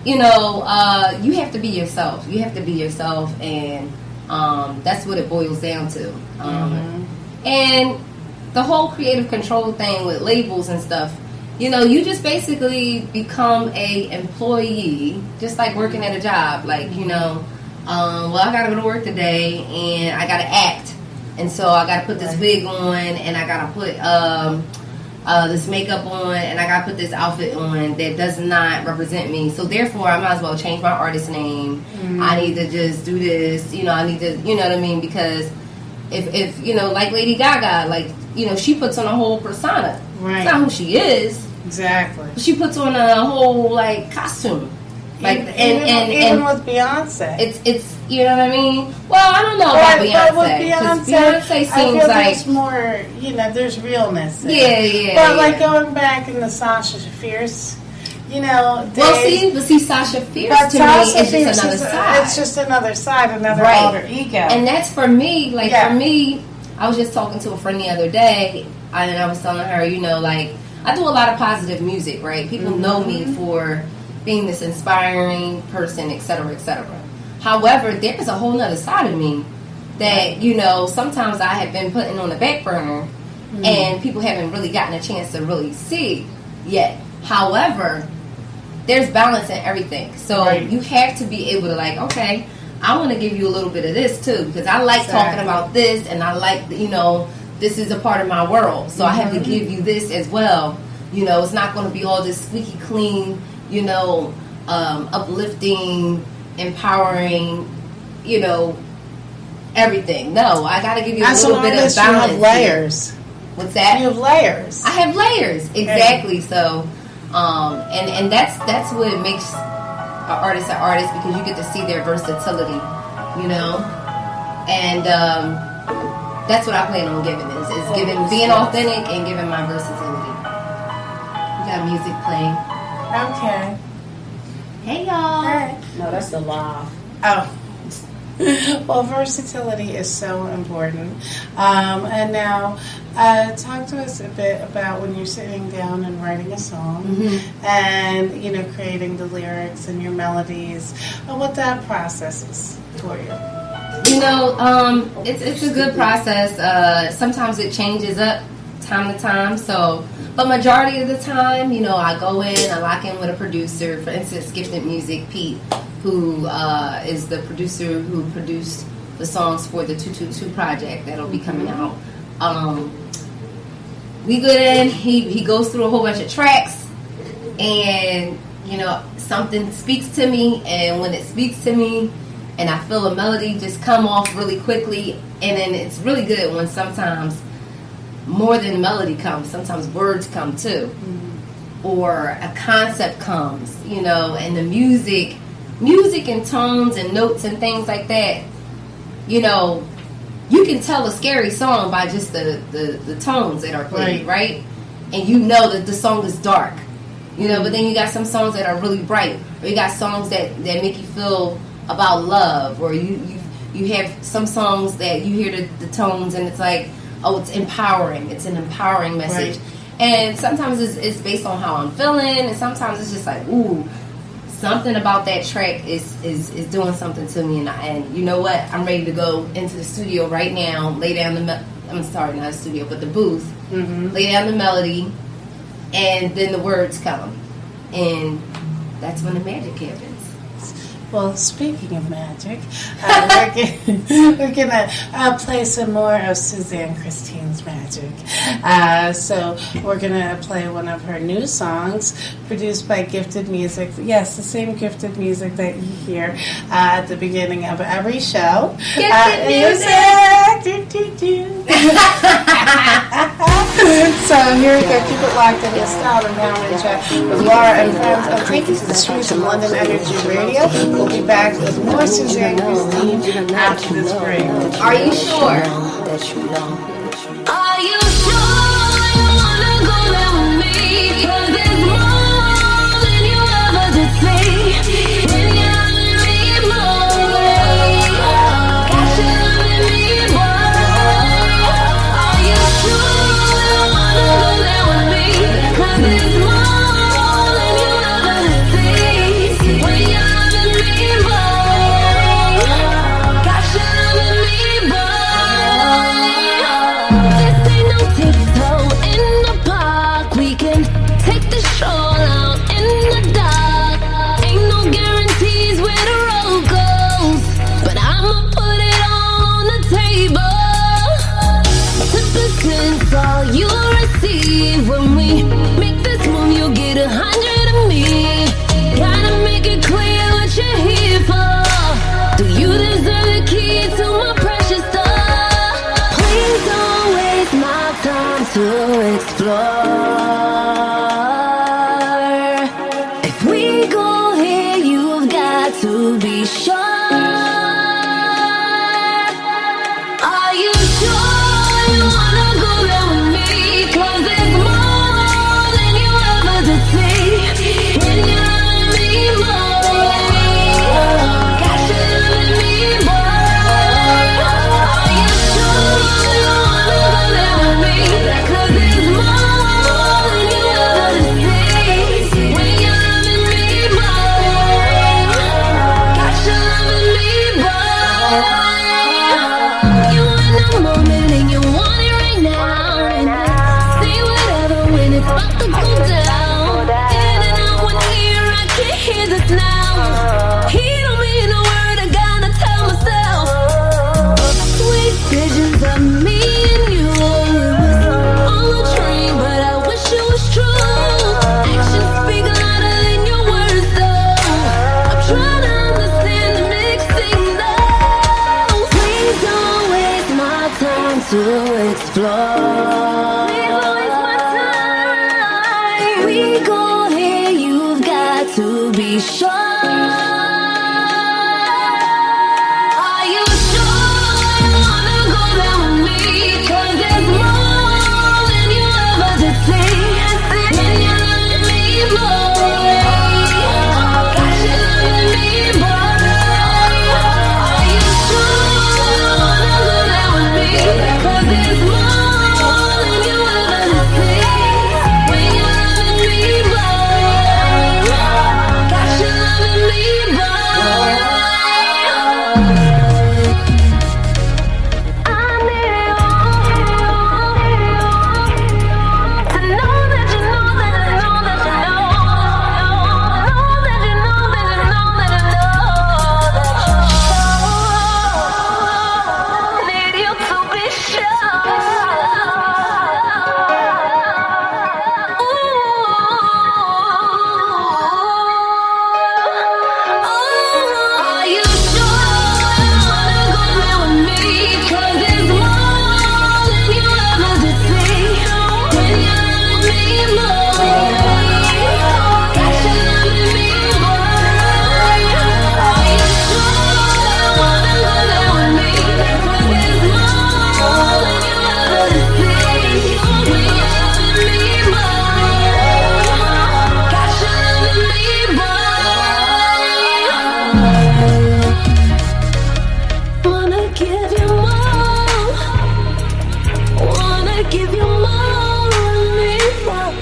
you have to be yourself. You have to be yourself. And that's what it boils down to. And the whole creative control thing with labels and stuff, you just basically become a employee, just like working at a job. Like, well, I got to go to work today, and I got to act. And so I got to put this wig on, and I got to put this makeup on, and I got to put this outfit on that does not represent me. So therefore, I might as well change my artist name. I need to just do this. I need to, you know what I mean? Because if like Lady Gaga, like, she puts on a whole persona. Right. It's not who she is. Exactly. She puts on a whole, like, costume. Like, even with Beyonce, it's you know what I mean. Well, I don't know about Beyonce. But with Beyonce seems I feel like there's more. There's realness there. Yeah. But like going back in the Sasha Fierce, days, Well, see, Sasha Fierce to me is just another side. It's just another side, another alter ego. And that's for me. Like for me, I was just talking to a friend the other day, and I was telling her, like, I do a lot of positive music, right? People know me for being this inspiring person, etc., etc. However, there's a whole nother side of me that, sometimes I have been putting on the back burner, and people haven't really gotten a chance to really see yet. However, there's balance in everything. So you have to be able to, like, okay, I want to give you a little bit of this too, because I like talking about this, and I like, this is a part of my world. So I have to give you this as well. It's not going to be all this squeaky clean, uplifting, empowering, everything. No, I got to give you a little bit of balance. You have layers. What's that? You have layers. I have layers, exactly. So, and that's what makes an artist, because you get to see their versatility, and that's what I plan on giving is giving, being authentic and giving my versatility. We got music playing. Okay. Hey y'all. Hey. No, that's the law. Oh. Well, versatility is so important. And now, talk to us a bit about when you're sitting down and writing a song, and creating the lyrics and your melodies, and what that process is for you. It's a good process. Sometimes it changes up time to time. But majority of the time, I go in, I lock in with a producer. For instance, Gifted Music, Pete, who is the producer who produced the songs for the 222 project that'll be coming out. We go in, he goes through a whole bunch of tracks, and something speaks to me, and when it speaks to me and I feel a melody just come off really quickly, and then it's really good when sometimes more than melody comes, sometimes words come too, or a concept comes, and the music and tones and notes and things like that. You can tell a scary song by just the tones that are played, right? And that the song is dark, but then you got some songs that are really bright, or you got songs that make you feel about love, or you have some songs that you hear the tones and it's like, oh, it's empowering. It's an empowering message. Right. And sometimes it's based on how I'm feeling, and sometimes it's just like, ooh, something about that track is doing something to me, and you know what? I'm ready to go into the studio right now, lay down I'm sorry, not the studio, but the booth, lay down the melody, and then the words come, and that's when the magic happens. Well, speaking of magic, we're gonna play some more of Suzann Christine's magic. So we're gonna play one of her new songs, produced by Gifted Music. Yes, the same Gifted Music that you hear at the beginning of every show. Gifted Music. So here we go. Keep it locked in the Style Empowerment Chat with Laura and friends. I'm taking to the streets of London Energy Radio. We'll be back with more Suzann Christine after this break. Are you sure? Are you sure you wanna go there with me? 'Cause it's more than you ever did see. When you're with me, boy, got you loving me, boy. Are you sure you wanna go there with me? 'Cause it's more than you ever did see. When you're loving me, boy, got you loving me, boy. This ain't no tiptoe in the park. We can take the stroll out in the dark. Ain't no guarantees where the road goes, but I'ma put it all on the table. 10% all you receive. When we make this move, you'll get 100 of me. Gotta make it clear what you're here for. Do you deserve the key to my precious stuff? Please don't waste my time to explore. If we go here, you've got to be sure. Are you sure you wanna go there with me? 'Cause it's more than you ever did see. When you're with me, boy, got you loving me, boy. Are you sure you wanna go there with me? 'Cause it's more than you ever did see. When you're loving me, boy, got you loving me, boy. You in the moment and you want it right now. Say whatever when it's about to go down. In and out one ear, I can't hear this now. He don't mean a word, I gotta tell myself. Sweet visions of me and you. It was all a dream, but I wish it was true. Actions speak louder than your words, though. I'm trying to understand and mix things up. Please don't waste my time to explore. Please don't waste my time. We go here, you've got to be sure. Are you sure you wanna go there with me? 'Cause it's more than you ever did see. When you're loving me, boy, got you loving me, boy. Are you sure give you more and me more,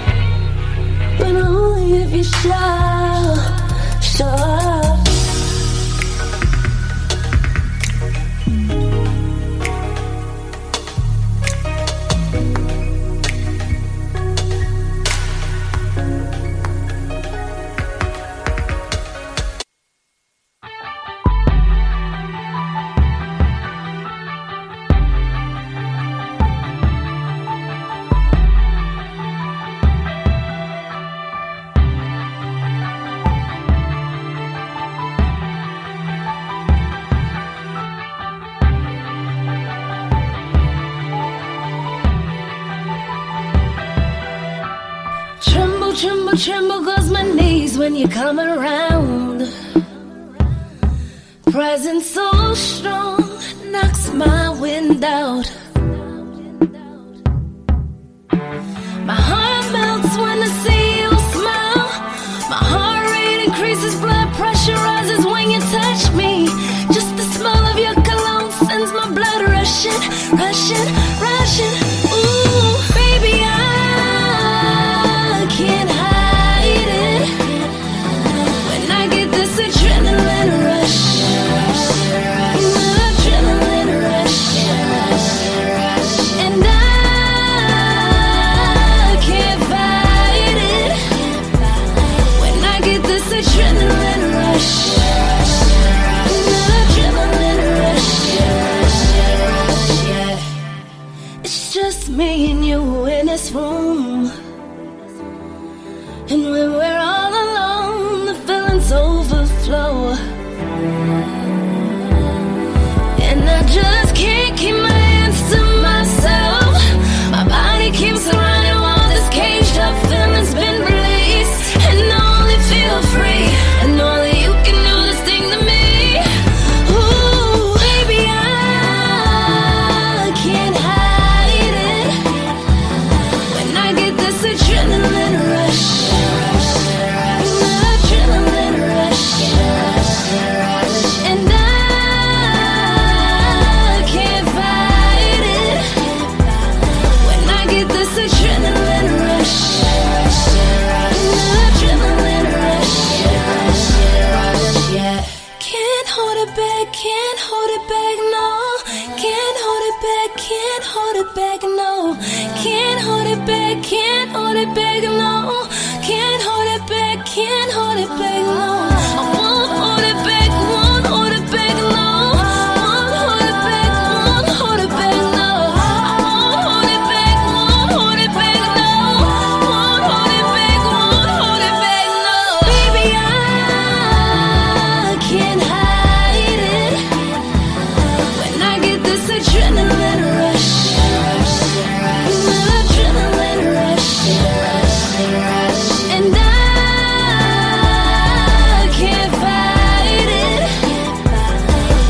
but only if you show up. Tremble, tremble goes my knees when you come around. Presence so strong knocks my wind out. My heart melts when I see you smile. My heart rate increases, blood pressure rises when you touch me. Just the smell of your cologne sends my blood rushing, rushing, rushing. Ooh, baby, I can't hide it. When I get this adrenaline rush, adrenaline rush, and I can't fight it. When I get this adrenaline rush, adrenaline rush, yeah. It's just me and you in this room. And when we're all alone, the feelings overflow. And I just can't keep my hands to myself. My body keeps running while this caged up feeling's been released. And I only feel free, and only you can do this thing to me. Ooh, baby, I can't hide it. When I get this adrenaline rush, adrenaline rush, and I can't fight it. When I get this adrenaline rush, adrenaline rush, yeah. Can't hold it back, can't hold it back, no. Can't hold it back, can't hold it back, no. Can't hold it back, can't hold it back, no. Can't hold it back, can't hold it back, no. I won't hold it back, won't hold it back, no. Won't hold it back, won't hold it back, no. I won't hold it back, won't hold it back, no. Won't hold it back, won't hold it back, no. Baby, I can't hide it. When I get this adrenaline rush, adrenaline rush, and I can't fight it.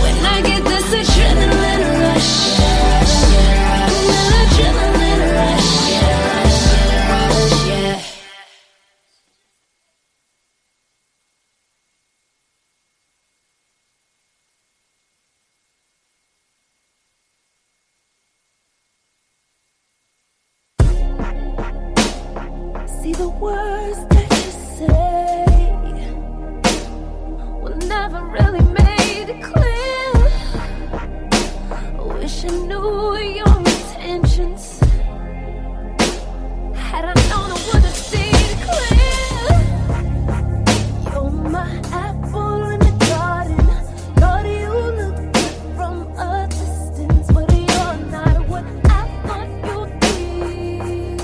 When I get this adrenaline rush, adrenaline rush, yeah. See, the words that you say were never really made clear. Wish I knew your intentions. Had I known, I would have seen clear. You're my apple in the garden. Thought you looked good from a distance, but you're not what I thought you'd be.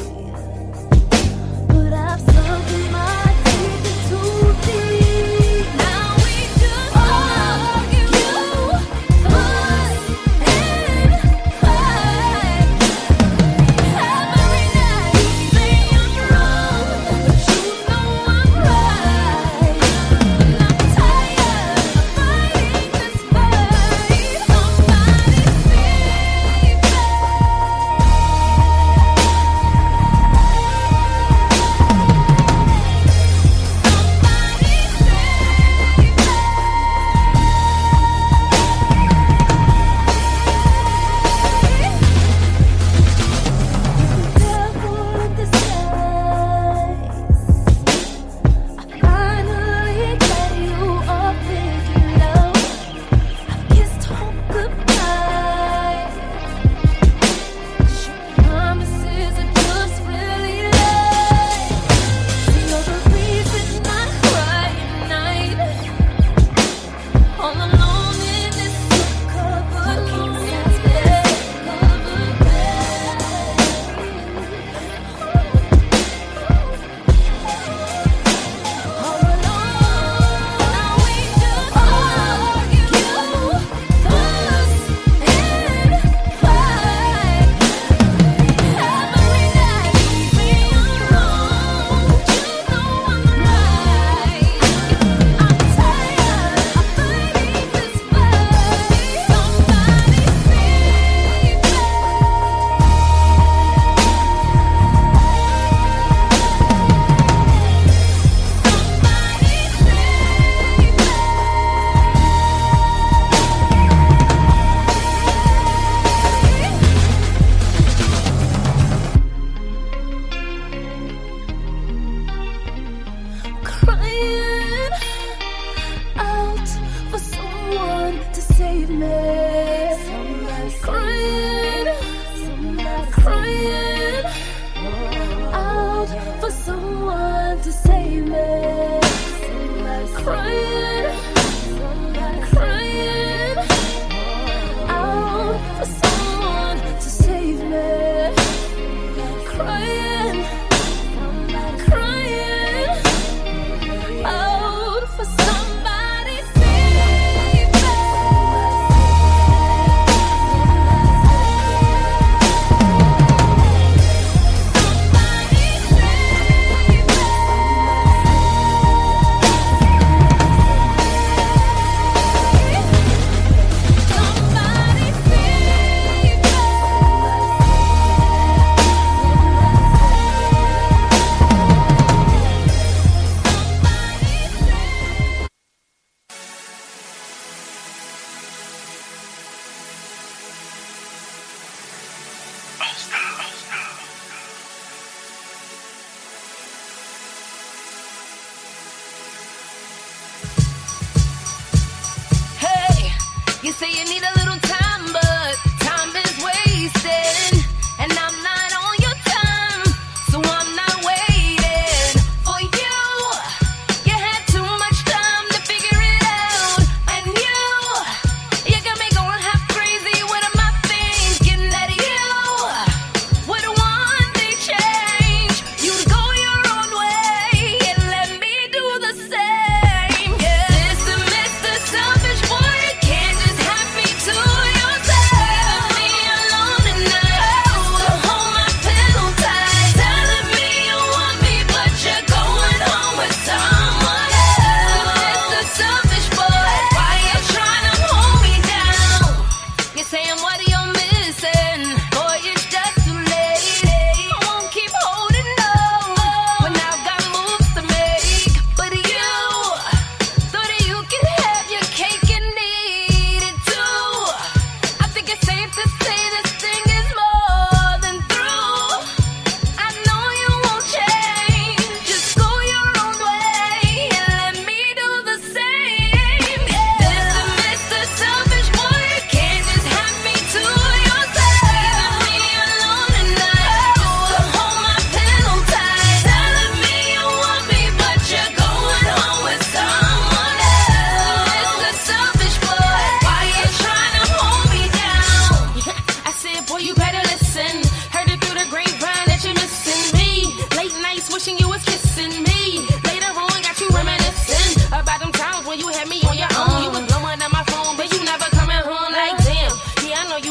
But I've sunk my teeth into deep. Now we just argue, fuss, and fight.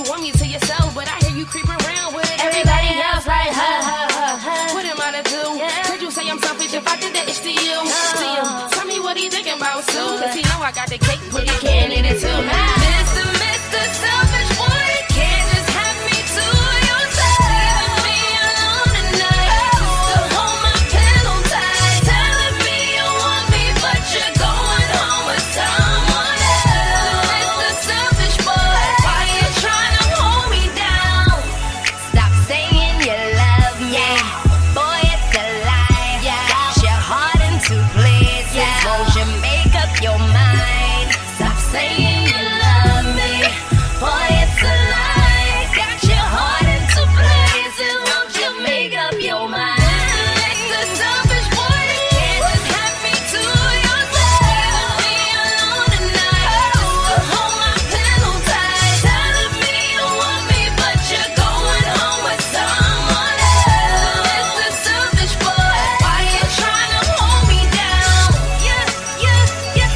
you want me to yourself, but I hear you creep around with everybody else like What am I to do? Could you say I'm selfish if I did that itch to you? Tell me what he thinking about too, cause he know I got the cake, but he can't eat it too. Mr. Selfish Boy, can't just have me to yourself. Leaving me alone tonight, to hold my pillow tight, telling me you want me, but you're going home with someone else. Mr. Selfish Boy, why you trying to hold me down? Stop saying you love me, boy, it's a lie. Got your heart in two places, won't you make up your mind? Stop saying you love me, boy, it's a lie. Got your heart in two places, won't you make up your mind? Mr. Selfish Boy, can't just have me to yourself. Leaving me alone tonight, to hold my pillow tight, telling me you want me, but you're going home with someone else. Mr. Selfish Boy, why you trying to hold me down? You're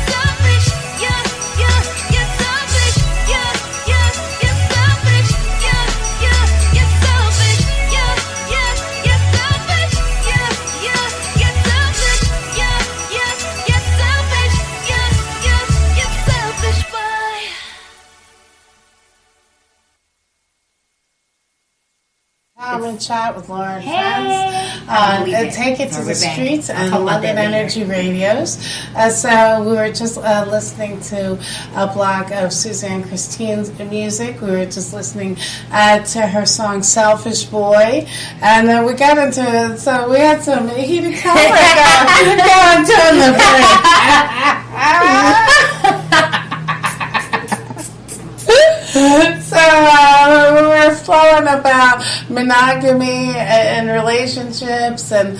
selfish. You're selfish. You're selfish. You're selfish. You're selfish. You're selfish. You're selfish, boy. Empowerment Chat with Laura and Friends. And take it to the streets and London Energy Radios. So we were just listening to a block of Suzann Christine's music. We were just listening to her song "Selfish Boy," and then we got into so we had some heated conversation going during the break. So we were flowing about monogamy and relationships, and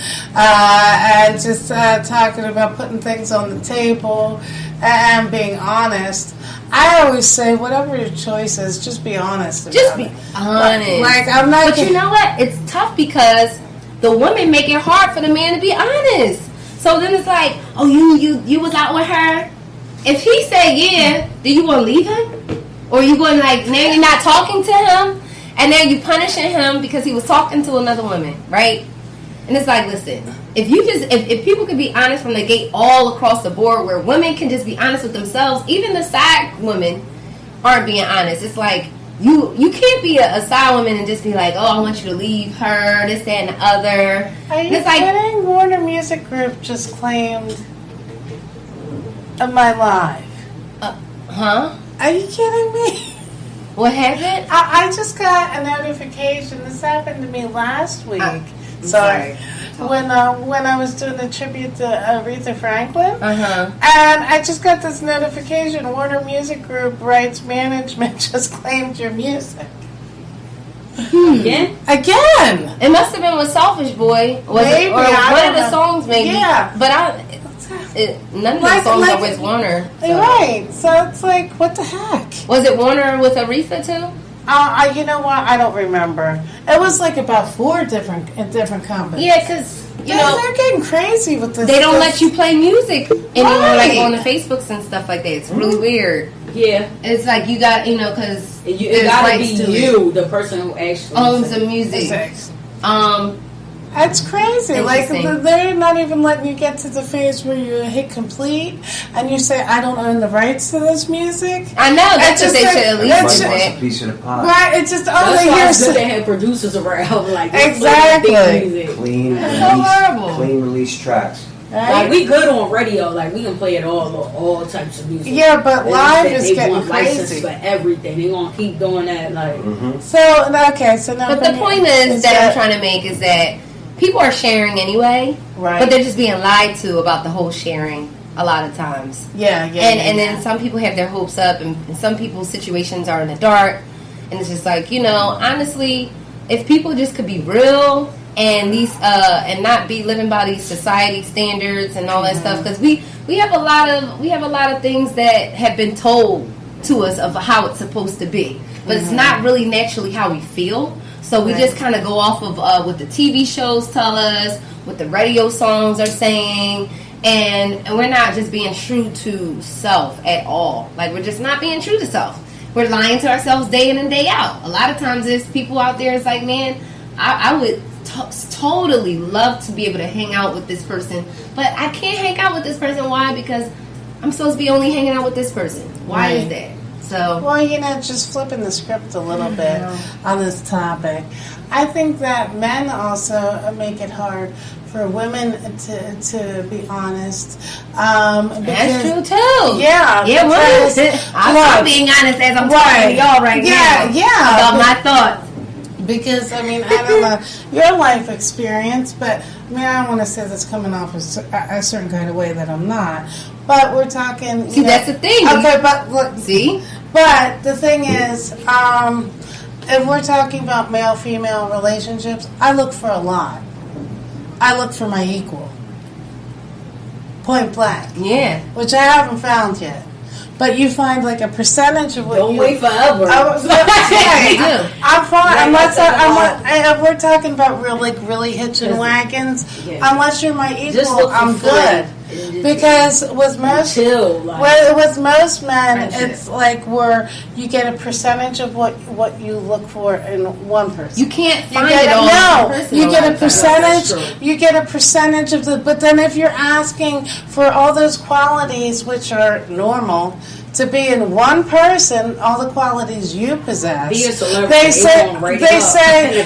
just talking about putting things on the table and being honest. I always say, whatever your choice is, just be honest. Just be honest. Like I'm not. But you know what? It's tough because the women make it hard for the man to be honest. So then it's like, oh, you was out with her. If he said yeah, do you want to leave him? Or you going like, now you're not talking to him, and now you punishing him because he was talking to another woman, right? And it's like, listen, if people can be honest from the gate all across the board, where women can just be honest with themselves, even the side women aren't being honest. It's like you can't be a side woman and just be like, oh, I want you to leave her, this, that, and the other. Are you kidding? Warner Music Group just claimed my live. Huh? Are you kidding me? What happened? I just got a notification. This happened to me last week. Sorry. When I was doing a tribute to Aretha Franklin, and I just got this notification: Warner Music Group rights management just claimed your music. Again? It must have been with Selfish Boy. Maybe, or one of the songs, maybe. Yeah. But none of the songs are with Warner. So. Right. So it's like, what the heck? Was it Warner with Aretha too? You know what? I don't remember. It was like about 4 different companies. Yeah, because they're getting crazy with this. They don't let you play music anymore, like on the Facebooks and stuff like that. It's really weird. Yeah, it's like you got because it gotta be you, the person who actually owns the music. That's crazy. Like, they're not even letting you get to the phase where you hit complete and you say, I don't own the rights to this music. I know. That's what they should at least do. That's a piece of the pie. Right. It's just, that's why it's good they have producers around. Like, exactly. Clean release tracks. Right? Like, we good on radio. Like, we can play it all types of music. Yeah, but live is getting crazy. For everything. They gonna keep doing that. Like, So now. But the point is that I'm trying to make is that people are sharing anyway, right? But they're just being lied to about the whole sharing a lot of times. Yeah. And then some people have their hopes up, and some people's situations are in the dark, and it's just like, honestly, if people just could be real and and not be living by these society standards and all that stuff, because we have a lot of things that have been told to us of how it's supposed to be, but it's not really naturally how we feel. So we just kind of go off of what the TV shows tell us, what the radio songs are saying, and we're not just being true to self at all. Like, we're just not being true to self. we're lying to ourselves day in and day out. A lot of times there's people out there, it's like, man, I would totally love to be able to hang out with this person, but I can't hang out with this person. Why? Because I'm supposed to be only hanging out with this person. Why is that? So, well, just flipping the script a little bit on this topic. I think that men also make it hard for women to be honest. That's true too. Yeah, because, I'm being honest as I'm talking to y'all right now. Yeah, about my thoughts. Because, I don't know your life experience, but, I don't want to say that's coming off a certain kind of way that I'm not. But we're talking... See, that's the thing. Okay, but look... See? But the thing is, if we're talking about male-female relationships, I look for a lot. I look for my equal. Point blank. Yeah. Which I haven't found yet. But you find like a percentage of what Don't wait forever. I'm fine. If we're talking about really hitching wagons, unless you're my equal, I'm good. Because with most men, it's like where you get a percentage of what you look for in one person. You can't find it all. No, you get a percentage. You get a percentage of the. But then if you're asking for all those qualities which are normal to be in one person, all the qualities you possess. Be a celebrity. They say,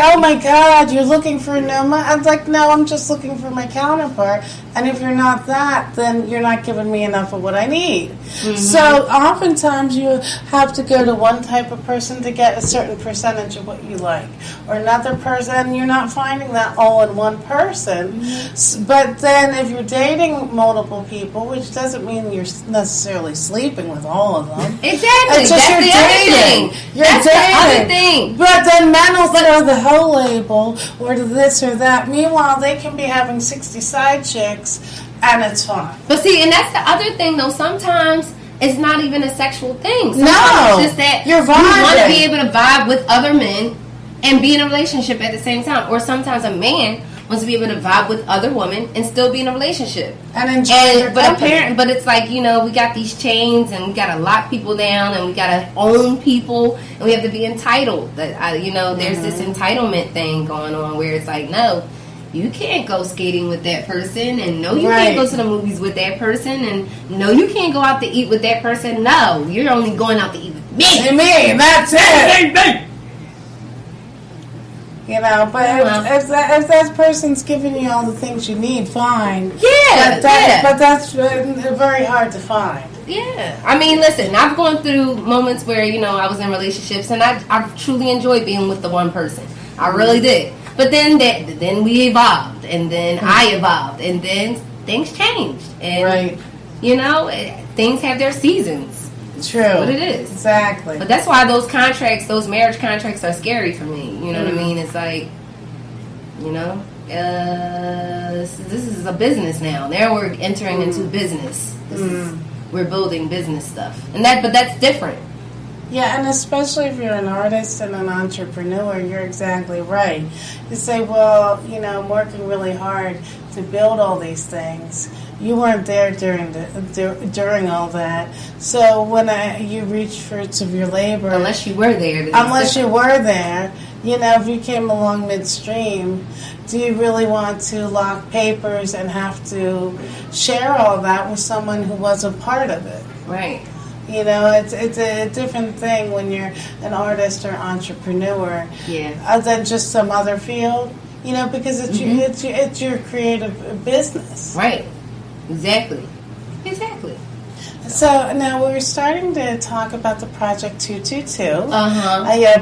"Oh my God, you're looking for a no." I'm like, no, I'm just looking for my counterpart. And if you're not that, then you're not giving me enough of what I need. Mm-hmm. So oftentimes you have to go to one type of person to get a certain percentage of what you like, or another person. You're not finding that all in one person. Mm-hmm. But then if you're dating multiple people, which doesn't mean you're necessarily sleeping with all of them. Exactly. It's just That's the other thing. You're dating. The other thing. But then men will throw the whole label or to this or that. Meanwhile, they can be having 60 side chicks and it's fine. But see, and that's the other thing though. Sometimes it's not even a sexual thing. Sometimes no, it's just that you want to be able to vibe with other men and be in a relationship at the same time. Or sometimes a man wants to be able to vibe with other women and still be in a relationship and enjoy your company. But it's like, we got these chains and we got to lock people down and we got to own people and we have to be entitled. There's this entitlement thing going on where it's like, no, you can't go skating with that person, and no, you can't go to the movies with that person, and no, you can't go out to eat with that person. No, you're only going out to eat with me. And that's it. But if that person's giving you all the things you need, fine. Yeah, but that's very hard to find. Yeah. Listen, I've gone through moments where, I was in relationships, and I truly enjoyed being with the one person. I really did. But then we evolved, and then I evolved, and then things changed. And, things have their seasons. True. That's what it is. Exactly. But that's why those marriage contracts are scary for me. You know what I mean? It's like, this is a business now. Now we're entering into business. We're building business stuff. But that's different. Yeah, and especially if you're an artist and an entrepreneur, you're exactly right. You say, well, I'm working really hard to build all these things. You weren't there during all that. So when you reach fruits of your labor... Unless you were there. If you came along midstream, do you really want to lock papers and have to share all that with someone who was a part of it? Right. It's a different thing when you're an artist or entrepreneur than just some other field, because it's your creative business. Right. Exactly. So now we're starting to talk about the Project 222.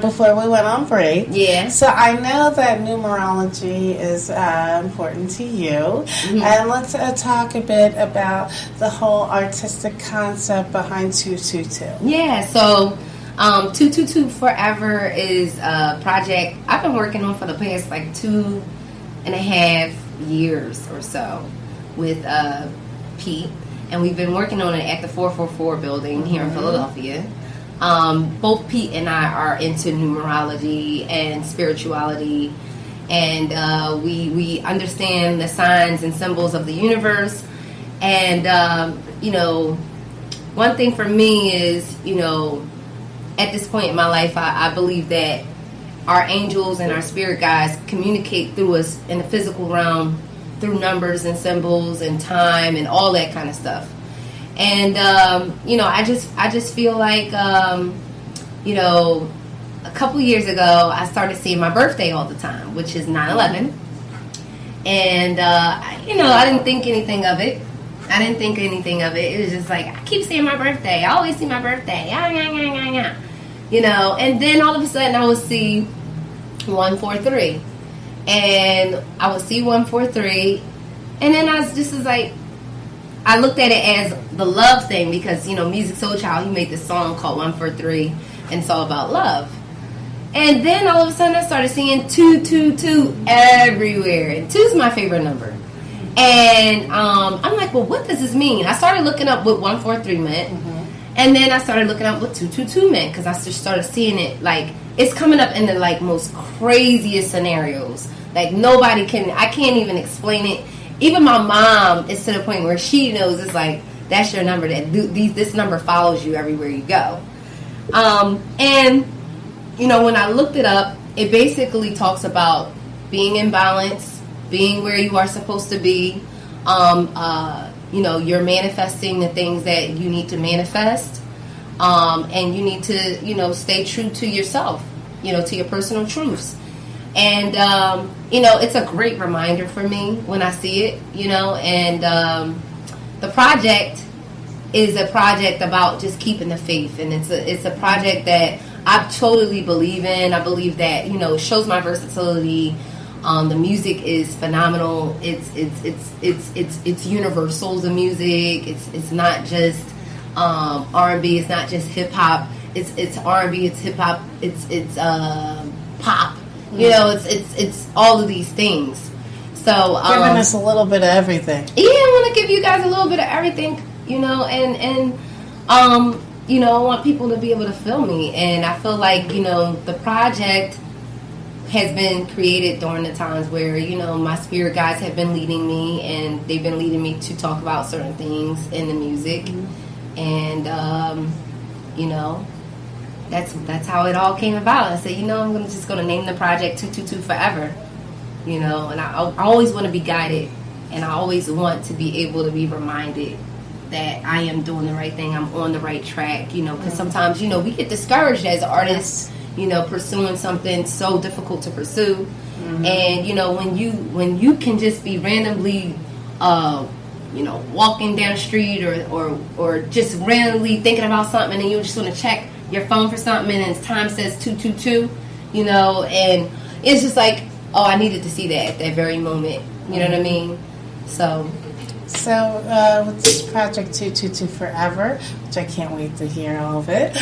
Before we went on break. Yeah. So I know that numerology is important to you, and let's talk a bit about the whole artistic concept behind 222. Yeah. So 222 Forever is a project I've been working on for the past 2.5 years or so with Pete. And we've been working on it at the 444 building here in Philadelphia. Both Pete and I are into numerology and spirituality. And we understand the signs and symbols of the universe. And, one thing for me is, at this point in my life, I believe that our angels and our spirit guides communicate through us in the physical realm through numbers and symbols and time and all that kind of stuff. And I just feel like a couple years ago I started seeing my birthday all the time, which is 9/11. And I didn't think anything of it. It was just like, I keep seeing my birthday. I always see my birthday. And then all of a sudden I would see 143. And I would see 143. And then I looked at it as the love thing because, Music Soul Child, he made this song called 143, and it's all about love. And then all of a sudden I started seeing 222 everywhere. And 2 is my favorite number. And I'm like, well, what does this mean? I started looking up what 143 meant. Mm-hmm. And then I started looking up what 222 meant because I just started seeing it like it's coming up in the like most craziest scenarios. Like I can't even explain it. Even my mom is to the point where she knows it's like, that's your number. This number follows you everywhere you go. And when I looked it up, it basically talks about being in balance, being where you are supposed to be. You're manifesting the things that you need to manifest. And you need to, stay true to yourself, to your personal truths. And, it's a great reminder for me when I see it, and the project is a project about just keeping the faith. And it's a project that I totally believe in. I believe that, it shows my versatility. The music is phenomenal. It's universal, the music. It's not just R&B. It's not just hip hop. It's R&B. It's hip hop. It's pop. It's all of these things. So giving us a little bit of everything. Yeah, I want to give you guys a little bit of everything. I want people to be able to feel me, and I feel like the project has been created during the times where my spirit guides have been leading me, and they've been leading me to talk about certain things in the music. Mm-hmm. And that's how it all came about. I said, I'm just going to name the project 222 Forever. And I always want to be guided, and I always want to be able to be reminded that I am doing the right thing, I'm on the right track, because sometimes, we get discouraged as artists, pursuing something so difficult to pursue. Mm-hmm. And, when you can just be randomly, walking down the street or just randomly thinking about something, and you just want to check your phone for something, and time says 222, and it's just like, oh, I needed to see that at that very moment. You know what I mean? So with this project 222 Forever, which I can't wait to hear all of it.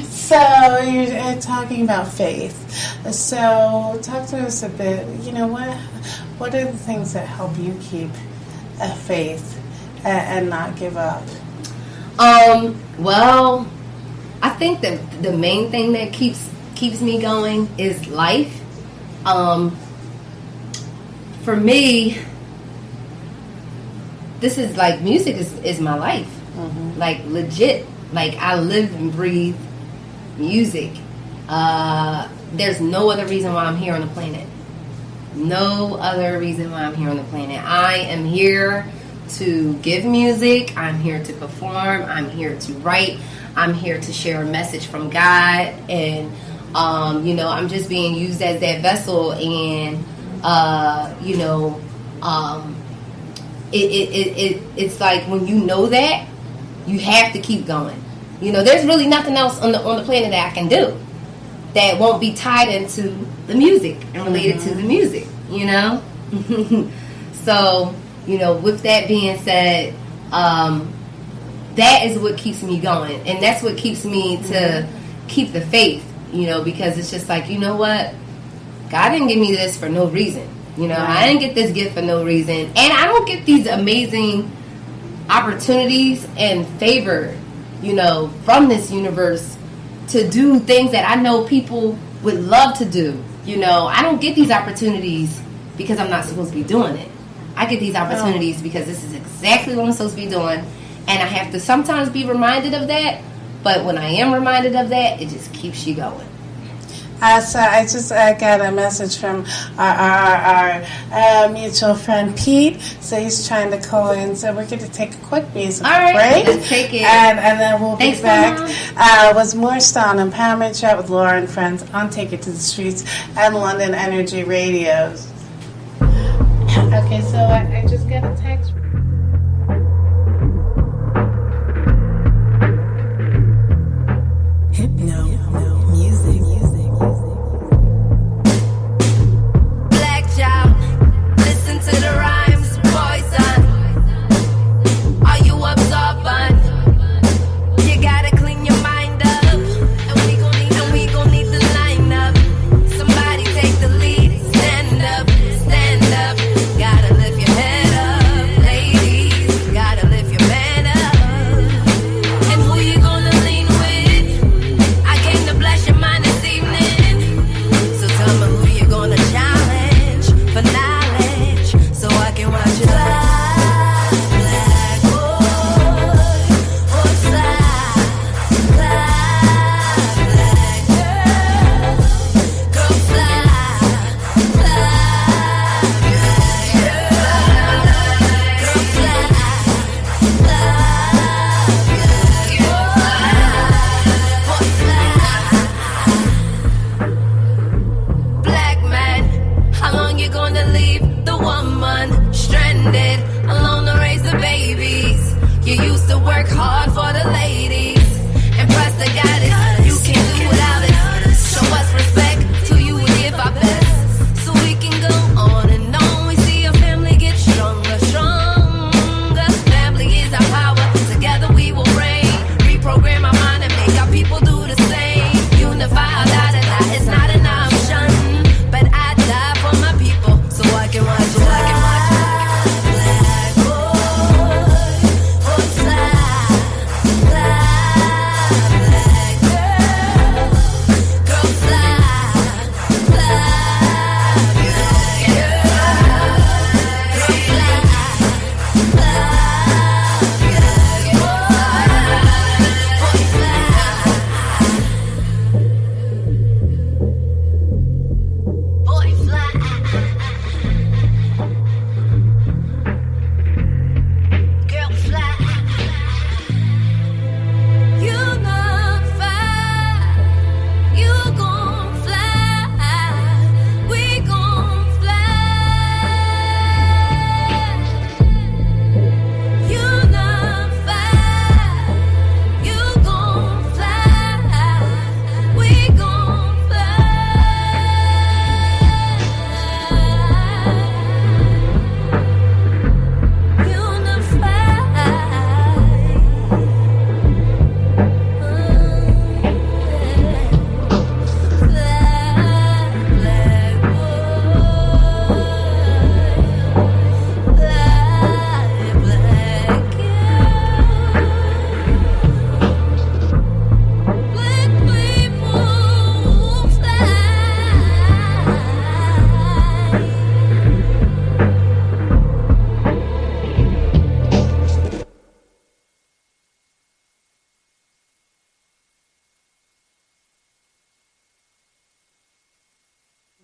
So you're talking about faith. So talk to us a bit. What are the things that help you keep a faith and not give up? Well, I think that the main thing that keeps me going is life. For me, this is like music is my life. Mm-hmm. Like legit. Like I live and breathe music. There's no other reason why I'm here on the planet. No other reason why I'm here on the planet. I am here to give music. I'm here to perform. I'm here to write. I'm here to share a message from God. And, I'm just being used as that vessel. And, it's like when you know that, you have to keep going. There's really nothing else on the planet that I can do that won't be tied into the music and related to the music, So, with that being said, that is what keeps me going. And that's what keeps me to keep the faith, because it's just like, what? God didn't give me this for no reason. I didn't get this gift for no reason. And I don't get these amazing opportunities and favor, from this universe to do things that I know people would love to do. I don't get these opportunities because I'm not supposed to be doing it. I get these opportunities because this is exactly what I'm supposed to be doing. And I have to sometimes be reminded of that. But when I am reminded of that, it just keeps you going. So I just got a message from our mutual friend Pete. So he's trying to call in. So we're going to take a quick music break. Let's take it. And then we'll be Thanks, back with more Style and Empowerment Chat with Laura and friends on Take It to the Streets and London Energy Radios. Okay, so I just got a text.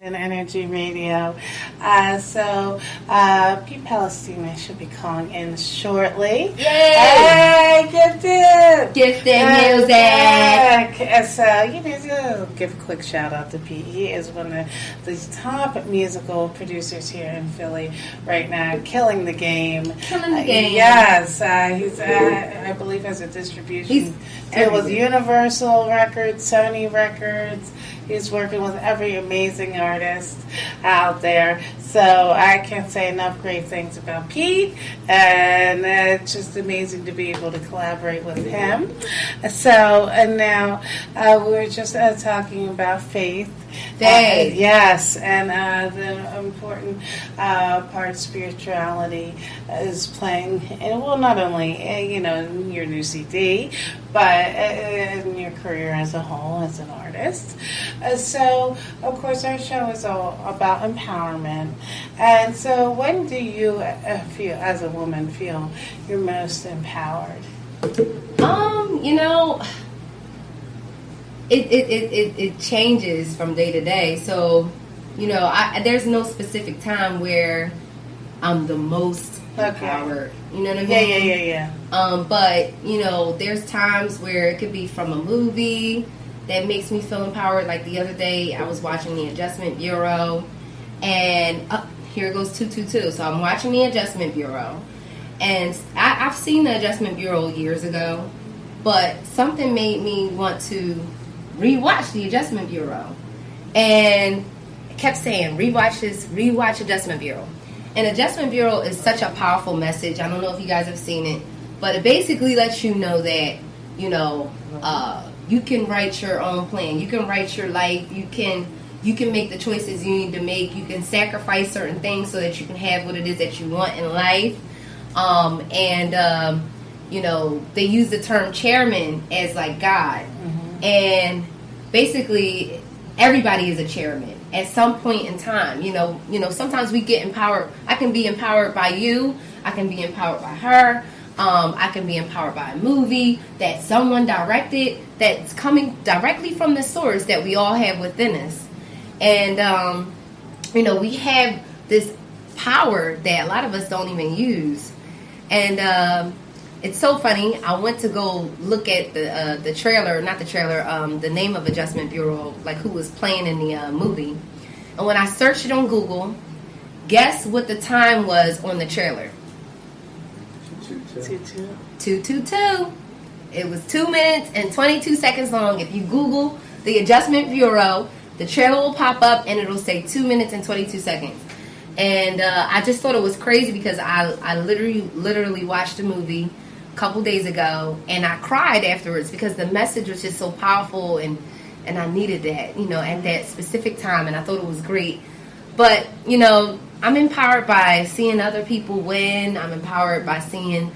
Energy Radio. Pete Palestina should be calling in shortly. Yay! Hey, gifted! Gifted music! So, give a quick shout out to Pete. He is one of the top musical producers here in Philly right now, killing the game. Killing the game. Yes, he's, I believe, has a distribution deal with Universal Records, Sony Records. He's working with every amazing artist out there. So I can't say enough great things about Pete. And it's just amazing to be able to collaborate with him. So, and now we were just talking about faith. Yes, and the important part spirituality is playing, and well, not only in your new CD, but in your career as a whole as an artist. So, of course, our show is all about empowerment, And so, when do you, feel, as a woman, feel you're most empowered? You know, it changes from day to day. So, you know, there's no specific time where I'm the most empowered. You know what I mean? Yeah. But, you know, there's times where it could be from a movie that makes me feel empowered. Like the other day, I was watching the Adjustment Bureau, and here goes 222. So I'm watching the Adjustment Bureau, and I've seen the Adjustment Bureau years ago, but something made me want to rewatch the Adjustment Bureau, and it kept saying, rewatch Adjustment Bureau. And Adjustment Bureau is such a powerful message. I don't know if you guys have seen it, but it basically lets you know that, you know, you can write your own plan. You can write your life. You can make the choices you need to make. You can sacrifice certain things so that you can have what it is that you want in life. You know, they use the term chairman as like God. Mm-hmm. And basically, everybody is a chairman at some point in time. You know, sometimes we get empowered. I can be empowered by you. I can be empowered by her. I can be empowered by a movie that someone directed that's coming directly from the source that we all have within us. And, you know, we have this power that a lot of us don't even use. And it's so funny. I went to go look at the trailer, not the trailer, the name of Adjustment Bureau, like who was playing in the movie. And when I searched it on Google, guess what the time was on the trailer? 222. It was 2 minutes and 22 seconds long. If you Google the Adjustment Bureau, the trailer will pop up and it'll say 2 minutes and 22 seconds. And I just thought it was crazy because I literally watched the movie a couple days ago, and I cried afterwards because the message was just so powerful, and I needed that, you know, at that specific time, and I thought it was great. But, you know, I'm empowered by seeing other people win. I'm empowered by seeing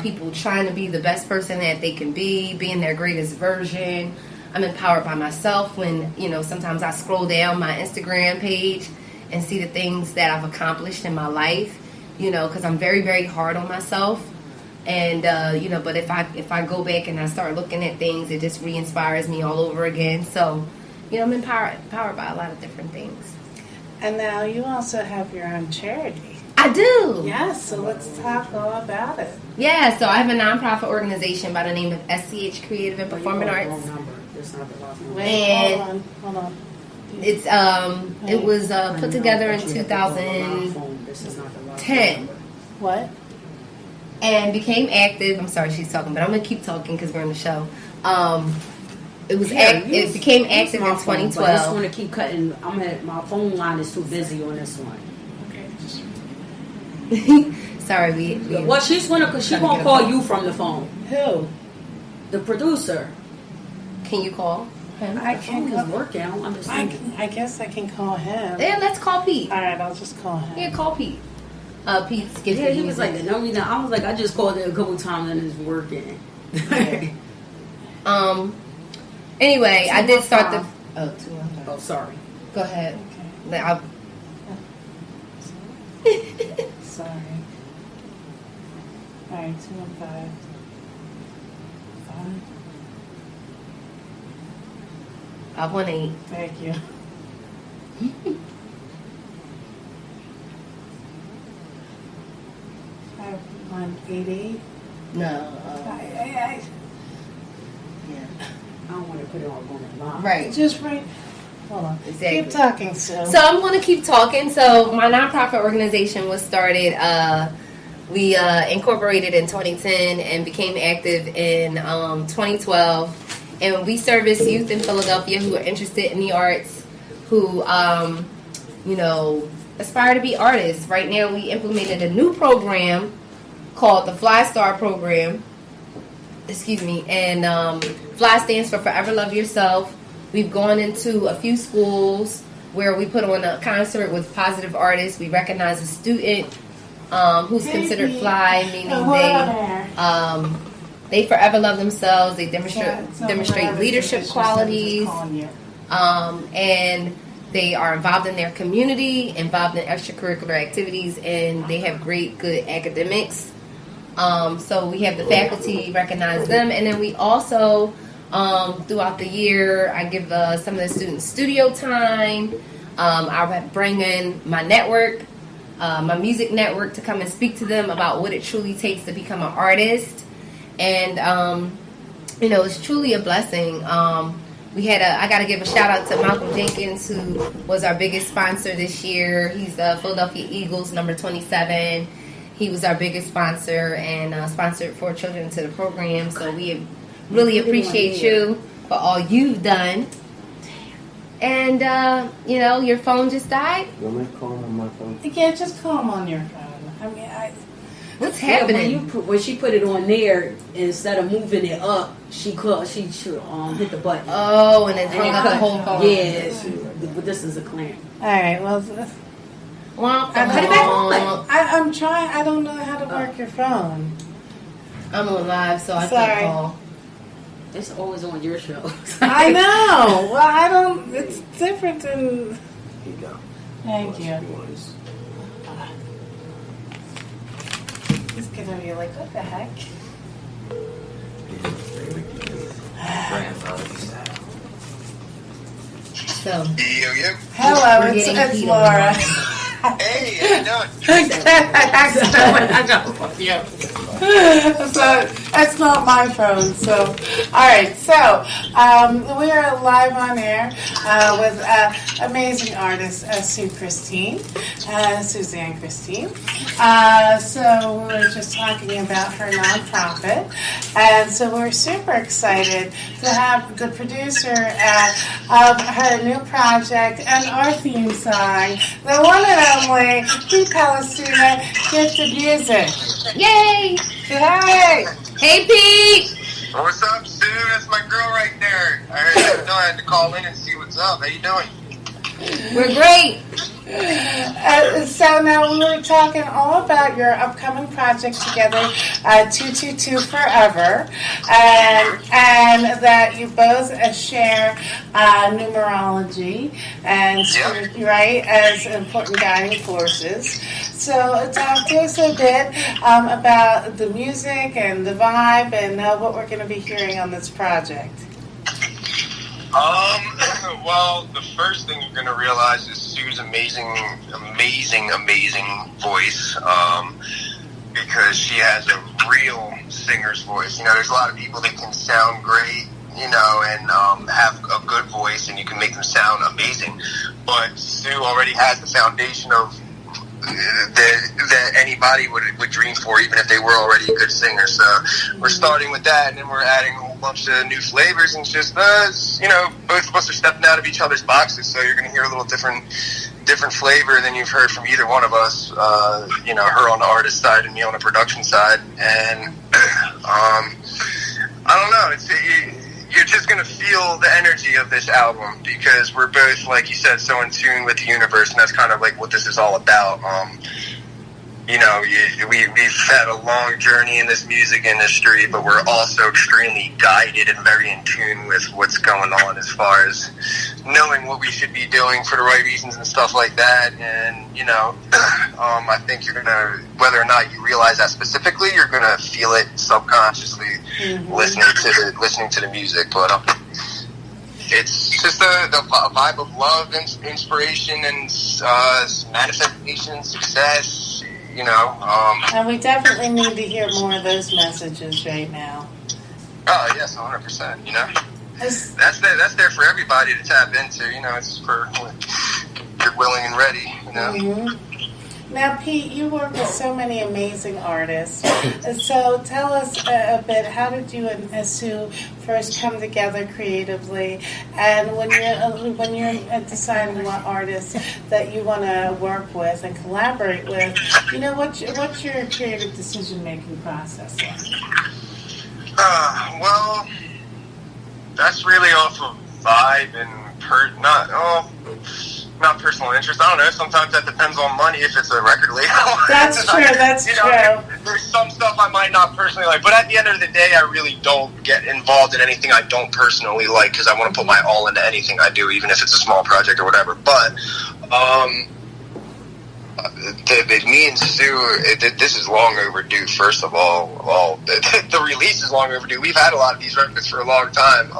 people trying to be the best person that they can be, being their greatest version. I'm empowered by myself when, you know, sometimes I scroll down my Instagram page and see the things that I've accomplished in my life, you know, because I'm very, very hard on myself. And, you know, but if I go back and I start looking at things, it just re-inspires me all over again. So, you know, I'm empowered by a lot of different things. And now you also have your own charity. I do. Yes, so let's talk all about it. Yeah, so I have a nonprofit organization by the name of SCH Creative and Performing Arts. Wait, hold on. It's it was put together in 2010. What? And became active. I'm sorry, she's talking, but I'm gonna keep talking because we're on the show. It became active in 2012. I just want to keep cutting. My phone line is too busy on this one. Okay. Sorry, we well, she's gonna because she won't call you from the phone. Who? The producer. Can you call him? I can't call working. I guess I can call him. Yeah, let's call Pete. All right, I'll just call him. Yeah, call Pete. Pete's gifted. Yeah, he was like, no, I was like, I just called it a couple times and it's working. Anyway, I did start the. Oh, sorry. Go ahead. Okay. Sorry. All right, 215. 518. Thank you. 5188. No. Yeah. I don't want to put it on live. Right. Just right. Hold on. Exactly. Keep talking, Sue. So I'm going to keep talking. So my nonprofit organization was started. We incorporated in 2010 and became active in 2012. And we service youth in Philadelphia who are interested in the arts, who, you know, aspire to be artists. Right now we implemented a new program called the Fly Star program. Excuse me. And Fly stands for Forever Love Yourself. We've gone into a few schools where we put on a concert with positive artists. We recognize a student who's considered fly, meaning they forever love themselves. They demonstrate leadership qualities. And They are involved in their community, involved in extracurricular activities, and they have great, good academics. So we have the faculty recognize them, and then we also, throughout the year, I give some of the students studio time. I bring in my network, my music network, to come and speak to them about what it truly takes to become an artist. And, it's truly a blessing. I got to give a shout out to Malcolm Jenkins, who was our biggest sponsor this year. He's the Philadelphia Eagles, number 27. He was our biggest sponsor and sponsored 4 children to the program. So we really appreciate you for all you've done. And, your phone just died? You want me to call him on my phone? Yeah, just call him on your phone. I mean, what's happening? When she put it on there, instead of moving it up, she hit the button. Oh, and it hung up the whole phone. Yeah, but this is a clamp. all right, well, Put it back on. I'm trying. I don't know how to work your phone. I'm on live, so I Sorry. can't call. It's always on your show. I know. Well, I don't. It's different than. Here you go. Thank you. Yours. It's gonna be like, what the heck? Grandfather style. So, Hello, We're it's getting heat Laura. Hey, how you doing? I got fuck you. So that's not my phone. So, all right. So we are live on air with amazing artist Suzann Christine. So we were just talking about her nonprofit, and so we're super excited to have the producer of her new project and our theme song, the one and only Pete Palestina, Gifted Music. yay! Hey! Hey, Pete! What's up, Sue? That's my girl right there. I had to call in and see what's up. How you doing? We're great. So now we were talking all about your upcoming project together, 222 Forever, and that you both share numerology and right as important guiding forces. So talk to us a bit about the music and the vibe and what we're going to be hearing on this project. Well, the first thing you're going to realize is Sue's amazing voice, because she has a real singer's voice. You know, there's a lot of people that can sound great, and have a good voice, and you can make them sound amazing. But Sue already has the foundation of that anybody would dream for, even if they were already a good singer. So we're starting with that, and then we're adding a whole bunch of new flavors, and it's just both of us are stepping out of each other's boxes. So you're going to hear a little different flavor than you've heard from either one of us. Her on the artist side and me on the production side, and I don't know. You're just going to feel the energy of this album, because we're both, like you said, so in tune with the universe, and that's kind of like what this is all about. We've had a long journey in this music industry, but we're also extremely guided and very in tune with what's going on as far as knowing what we should be doing for the right reasons and stuff like that. And, I think you're going to, whether or not you realize that specifically, you're going to feel it subconsciously listening to the music. But it's just the vibe of love, inspiration, and manifestation, success. And we definitely need to hear more of those messages right now. Oh yes, 100%. That's there for everybody to tap into. It's for when you're willing and ready. Mm-hmm. Now, Pete, you work with so many amazing artists. So tell us a bit. How did you and Sue first come together creatively? And when you're deciding what artists that you want to work with and collaborate with, what's your creative decision-making process like? Well, that's really off of vibe and not personal interest. I don't know. Sometimes that depends on money. If it's a record label, That's true. That's you true. know, there's some stuff I might not personally like, but at the end of the day, I really don't get involved in anything I don't personally like because I want to put my all into anything I do, even if it's a small project or whatever. But me and Sue, this is long overdue. First of all, the release is long overdue. We've had a lot of these records for a long time.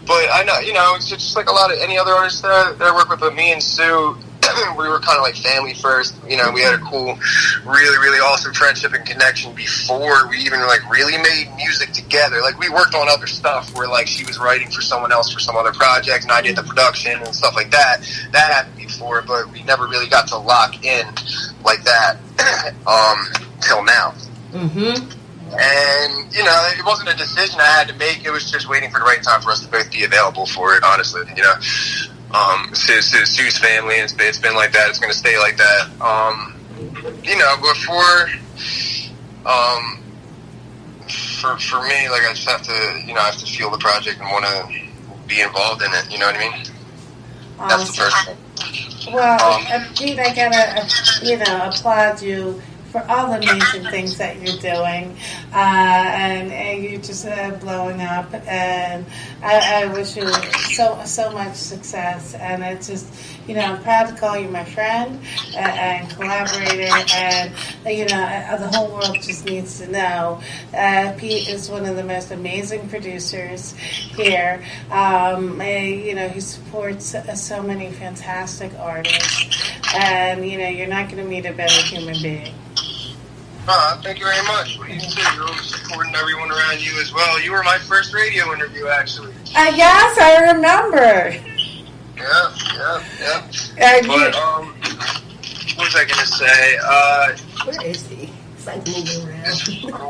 But I know, you know, it's just like a lot of any other artists that I work with. But me and Sue, we were kind of like family first. You know, we had a cool, really, really awesome friendship and connection before we even like really made music together. Like we worked on other stuff where like she was writing for someone else for some other project, and I did the production and stuff like that. That happened before, but we never really got to lock in like that till now. Mm-hmm. And, you know, it wasn't a decision I had to make. It was just waiting for the right time for us to both be available for it, honestly. You know, Sue's family, it's been like that. It's going to stay like that. You know, for me, like, I just have to, you know, I have to feel the project and want to be involved in it. You know what I mean? That's the first thing. Well, Pete, I gotta, you know, applaud you for all the amazing things that you're doing, and you're just blowing up, and I wish you so much success. And it's just, you know, I'm proud to call you my friend and collaborator, and you know, the whole world just needs to know Pete is one of the most amazing producers here. You know, he supports so many fantastic artists, and you know, you're not going to meet a better human being. Thank you very much. Well, you too. You're always supporting everyone around you as well. You were my first radio interview, actually. Yes, I remember. Yeah. But, what was I going to say? Where is he? It's like moving around.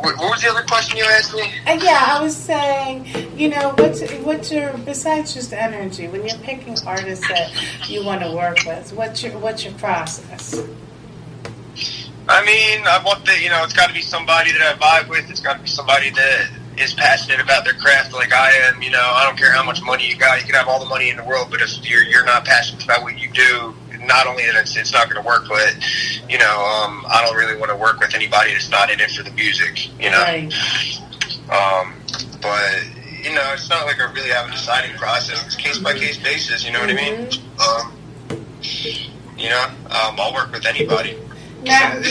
What was the other question you asked me? Yeah, I was saying, you know, what's your, besides just energy, when you're picking artists that you want to work with, what's your process? I mean, I want you know, it's got to be somebody that I vibe with. It's got to be somebody that is passionate about their craft like I am. You know, I don't care how much money you got. You can have all the money in the world, but if you're not passionate about what you do, not only that it's not going to work, but, you know, I don't really want to work with anybody that's not in it for the music, you know. Right. But, you know, it's not like I really have a deciding process. It's case-by-case basis, you know what I mean? You know, I'll work with anybody. Now,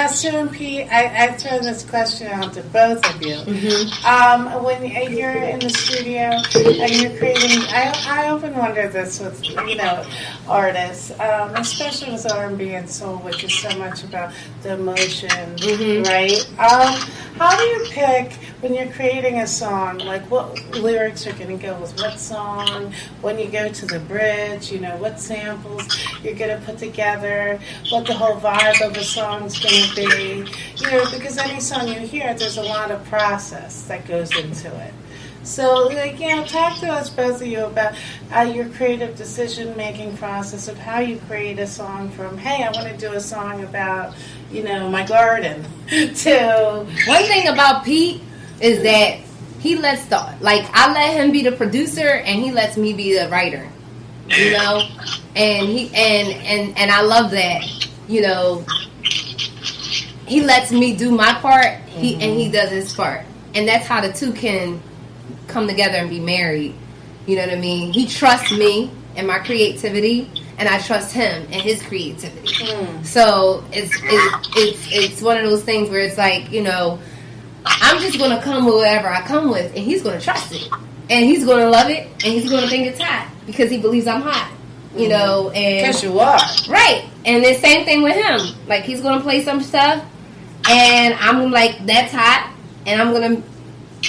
Sue and Pete, I throw this question out to both of you. Mm-hmm. When you're in the studio and you're creating, I often wonder this with, you know, artists, especially with R&B and soul, which is so much about the emotion, right? How do you pick when you're creating a song, like what lyrics are going to go with what song, when you go to the bridge, you know, what samples you're going to put together, what the whole vibe of a song's going to be, you know, because any song you hear, there's a lot of process that goes into it. So, like, you know, talk to us, both of you, about your creative decision-making process of how you create a song from, hey, I want to do a song about, you know, my garden, to... One thing about Pete is that he lets I let him be the producer and he lets me be the writer, you know, and and I love that, you know, he lets me do my part, and he does his part, and that's how the two can come together and be married. You know what I mean? He trusts me and my creativity, and I trust him and his creativity. So it's one of those things where it's like, you know, I'm just gonna come with whatever I come with, and he's gonna trust it, and he's gonna love it, and he's gonna think it's hot because he believes I'm hot. You know, and because you are right. And the same thing with him. Like, he's gonna play some stuff, and I'm like, that's hot, and I'm gonna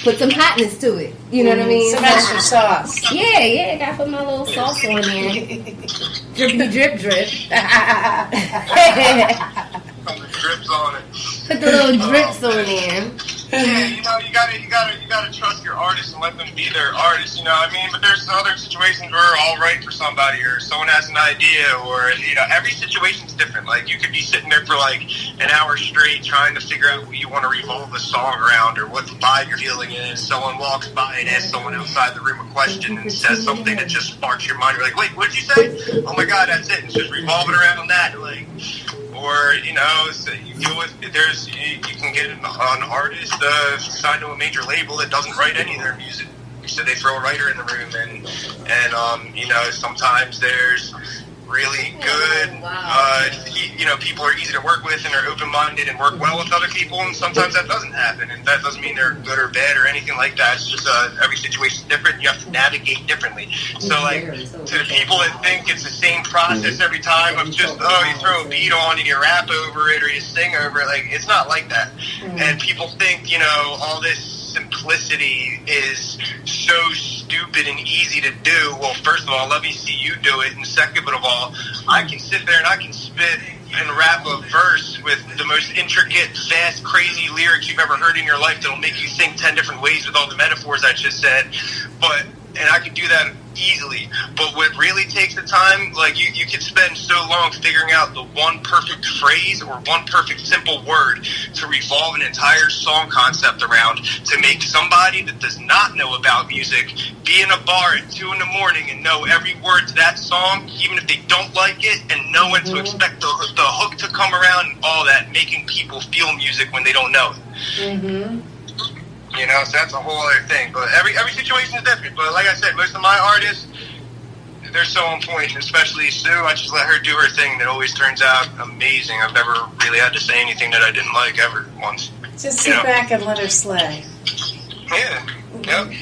put some hotness to it. You know what I mean? Some extra sauce. Yeah, gotta put my little sauce on there. Drippy drip. Drips on it. Put the little drips on there. Yeah, you gotta trust your artists and let them be their artists. You know what I mean? But there's other situations where I'll write for somebody, or someone has an idea, or every situation's different. Like you could be sitting there for like an hour straight trying to figure out what you want to revolve the song around, or what the vibe you're feeling is. Someone walks by and asks someone outside the room a question and says something that just sparks your mind. You're like, wait, what did you say? Oh my God, that's it. It's just revolving around that, like. Or, so you deal with, you can get an artist signed to a major label that doesn't write any of their music. So they throw a writer in the room, and sometimes there's really good, people are easy to work with and are open-minded and work well with other people, and sometimes that doesn't happen, and that doesn't mean they're good or bad or anything like that. It's just every situation's different. You have to navigate differently. So, like, to the people that think it's the same process every time of just, you throw a beat on and you rap over it or you sing over it, like, it's not like that. And people think, all this simplicity is so stupid and easy to do. Well, first of all, let me see you do it, and second of all, I can sit there and I can spit and rap a verse with the most intricate, fast, crazy lyrics you've ever heard in your life that'll make you think 10 different ways with all the metaphors I just said, and I can do that easily. But what really takes the time, like you could spend so long figuring out the one perfect phrase or one perfect simple word to revolve an entire song concept around, to make somebody that does not know about music be in a bar at 2 a.m. and know every word to that song, even if they don't like it, and know when to expect the hook to come around and all that, making people feel music when they don't know it. So that's a whole other thing. But every situation is different. But like I said, most of my artists, they're so on point, and especially Sue. I just let her do her thing, and it always turns out amazing. I've never really had to say anything that I didn't like ever once. Just sit back and let her slay. Yeah. Yep.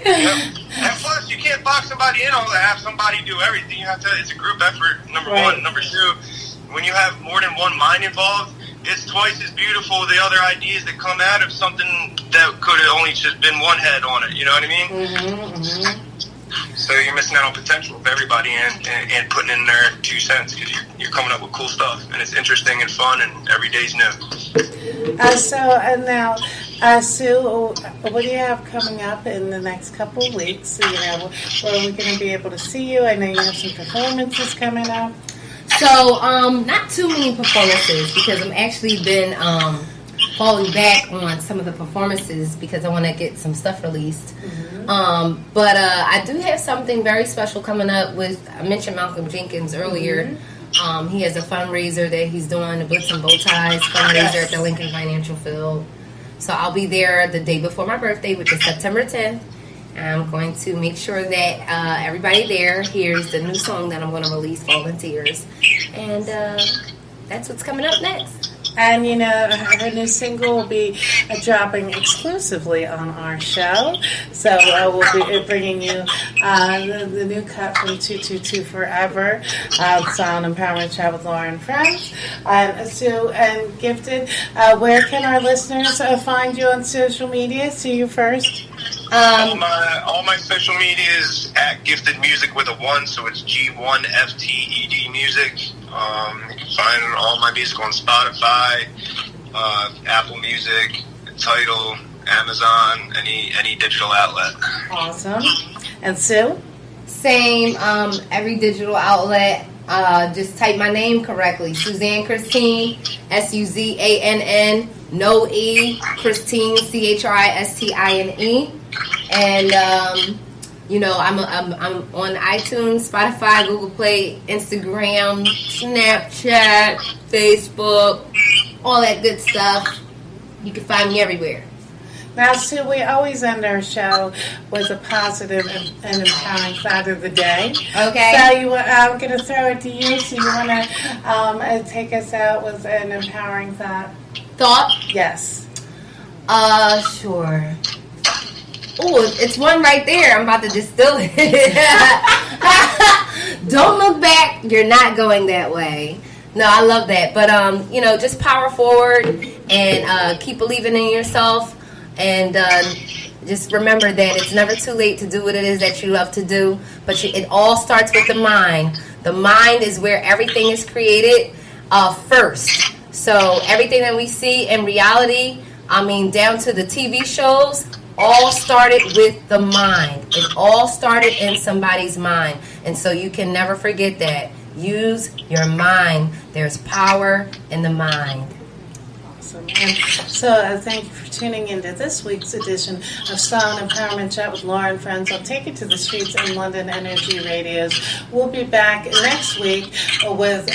And plus, you can't box somebody in all that. Have somebody do everything. You have to. It's a group effort. Number one. Number two, when you have more than one mind involved, it's twice as beautiful the other ideas that come out of something that could have only just been one head on it. You know what I mean? So you're missing out on potential of everybody and putting in their 2 cents, because you're coming up with cool stuff, and it's interesting and fun, and every day's new. Sue, what do you have coming up in the next couple of weeks? Where are we going to be able to see you? I know you have some performances coming up. So, not too many performances, because I'm actually been falling back on some of the performances because I want to get some stuff released. But I do have something very special coming up with, I mentioned Malcolm Jenkins earlier. He has a fundraiser that he's doing, the Blitz and Bow Ties fundraiser at the Lincoln Financial Field. So I'll be there the day before my birthday, which is September 10th. I'm going to make sure that everybody there hears the new song that I'm going to release, Volunteers. And that's what's coming up next. And, her new single will be dropping exclusively on our show. So we'll be bringing you the new cut from 222 Forever, Sound Empowerment Chat with Laura and Friends. And Sue and Gifted, where can our listeners find you on social media? See you first. All my social media is at Gifted Music with a 1, so it's G1FTED Music. You can find all my music on Spotify, Apple Music, Tidal, Amazon, any digital outlet. Awesome. And Sue? Same, every digital outlet. Just type my name correctly. Suzann Christine, Suzann, no E, Christine, Christine. And I'm on iTunes, Spotify, Google Play, Instagram, Snapchat, Facebook, all that good stuff. You can find me everywhere. Now, Sue, we always end our show with a positive and empowering thought of the day. Okay. So I'm going to throw it to you. So you want to take us out with an empowering thought? Thought? Yes. Sure. Oh, it's one right there. I'm about to distill it. Don't look back. You're not going that way. No, I love that. But, just power forward and keep believing in yourself. And just remember that it's never too late to do what it is that you love to do. But it all starts with the mind. The mind is where everything is created first. So everything that we see in reality, I mean, down to the TV shows, all started with the mind. It all started in somebody's mind. And so you can never forget that. Use your mind. There's power in the mind. Awesome. And so thank you for tuning into this week's edition of Style and Empowerment Chat with Lauren Friends. I'll take you to the streets in London Energy Radios. We'll be back next week with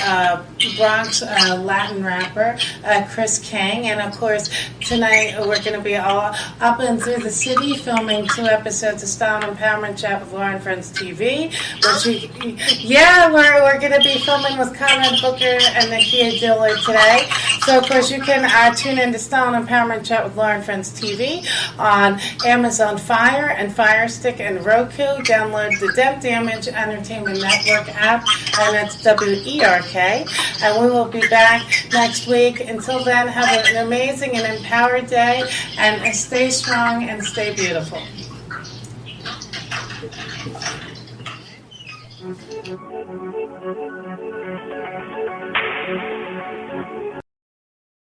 Bronx Latin rapper Chris King. And of course, tonight we're going to be all up and through the city filming 2 episodes of Style and Empowerment Chat with Lauren Friends TV. We're going to be filming with Conrad Booker and Nakia Dillard today. So of course you can tune in to Style and Empowerment Chat with Lauren Friends TV on Amazon Fire and Fire Stick and Roku. Download the Dev Damage Entertainment Network app, and that's WERK. And we will be back next week. Until then, have an amazing and empowered day, and stay strong and stay beautiful.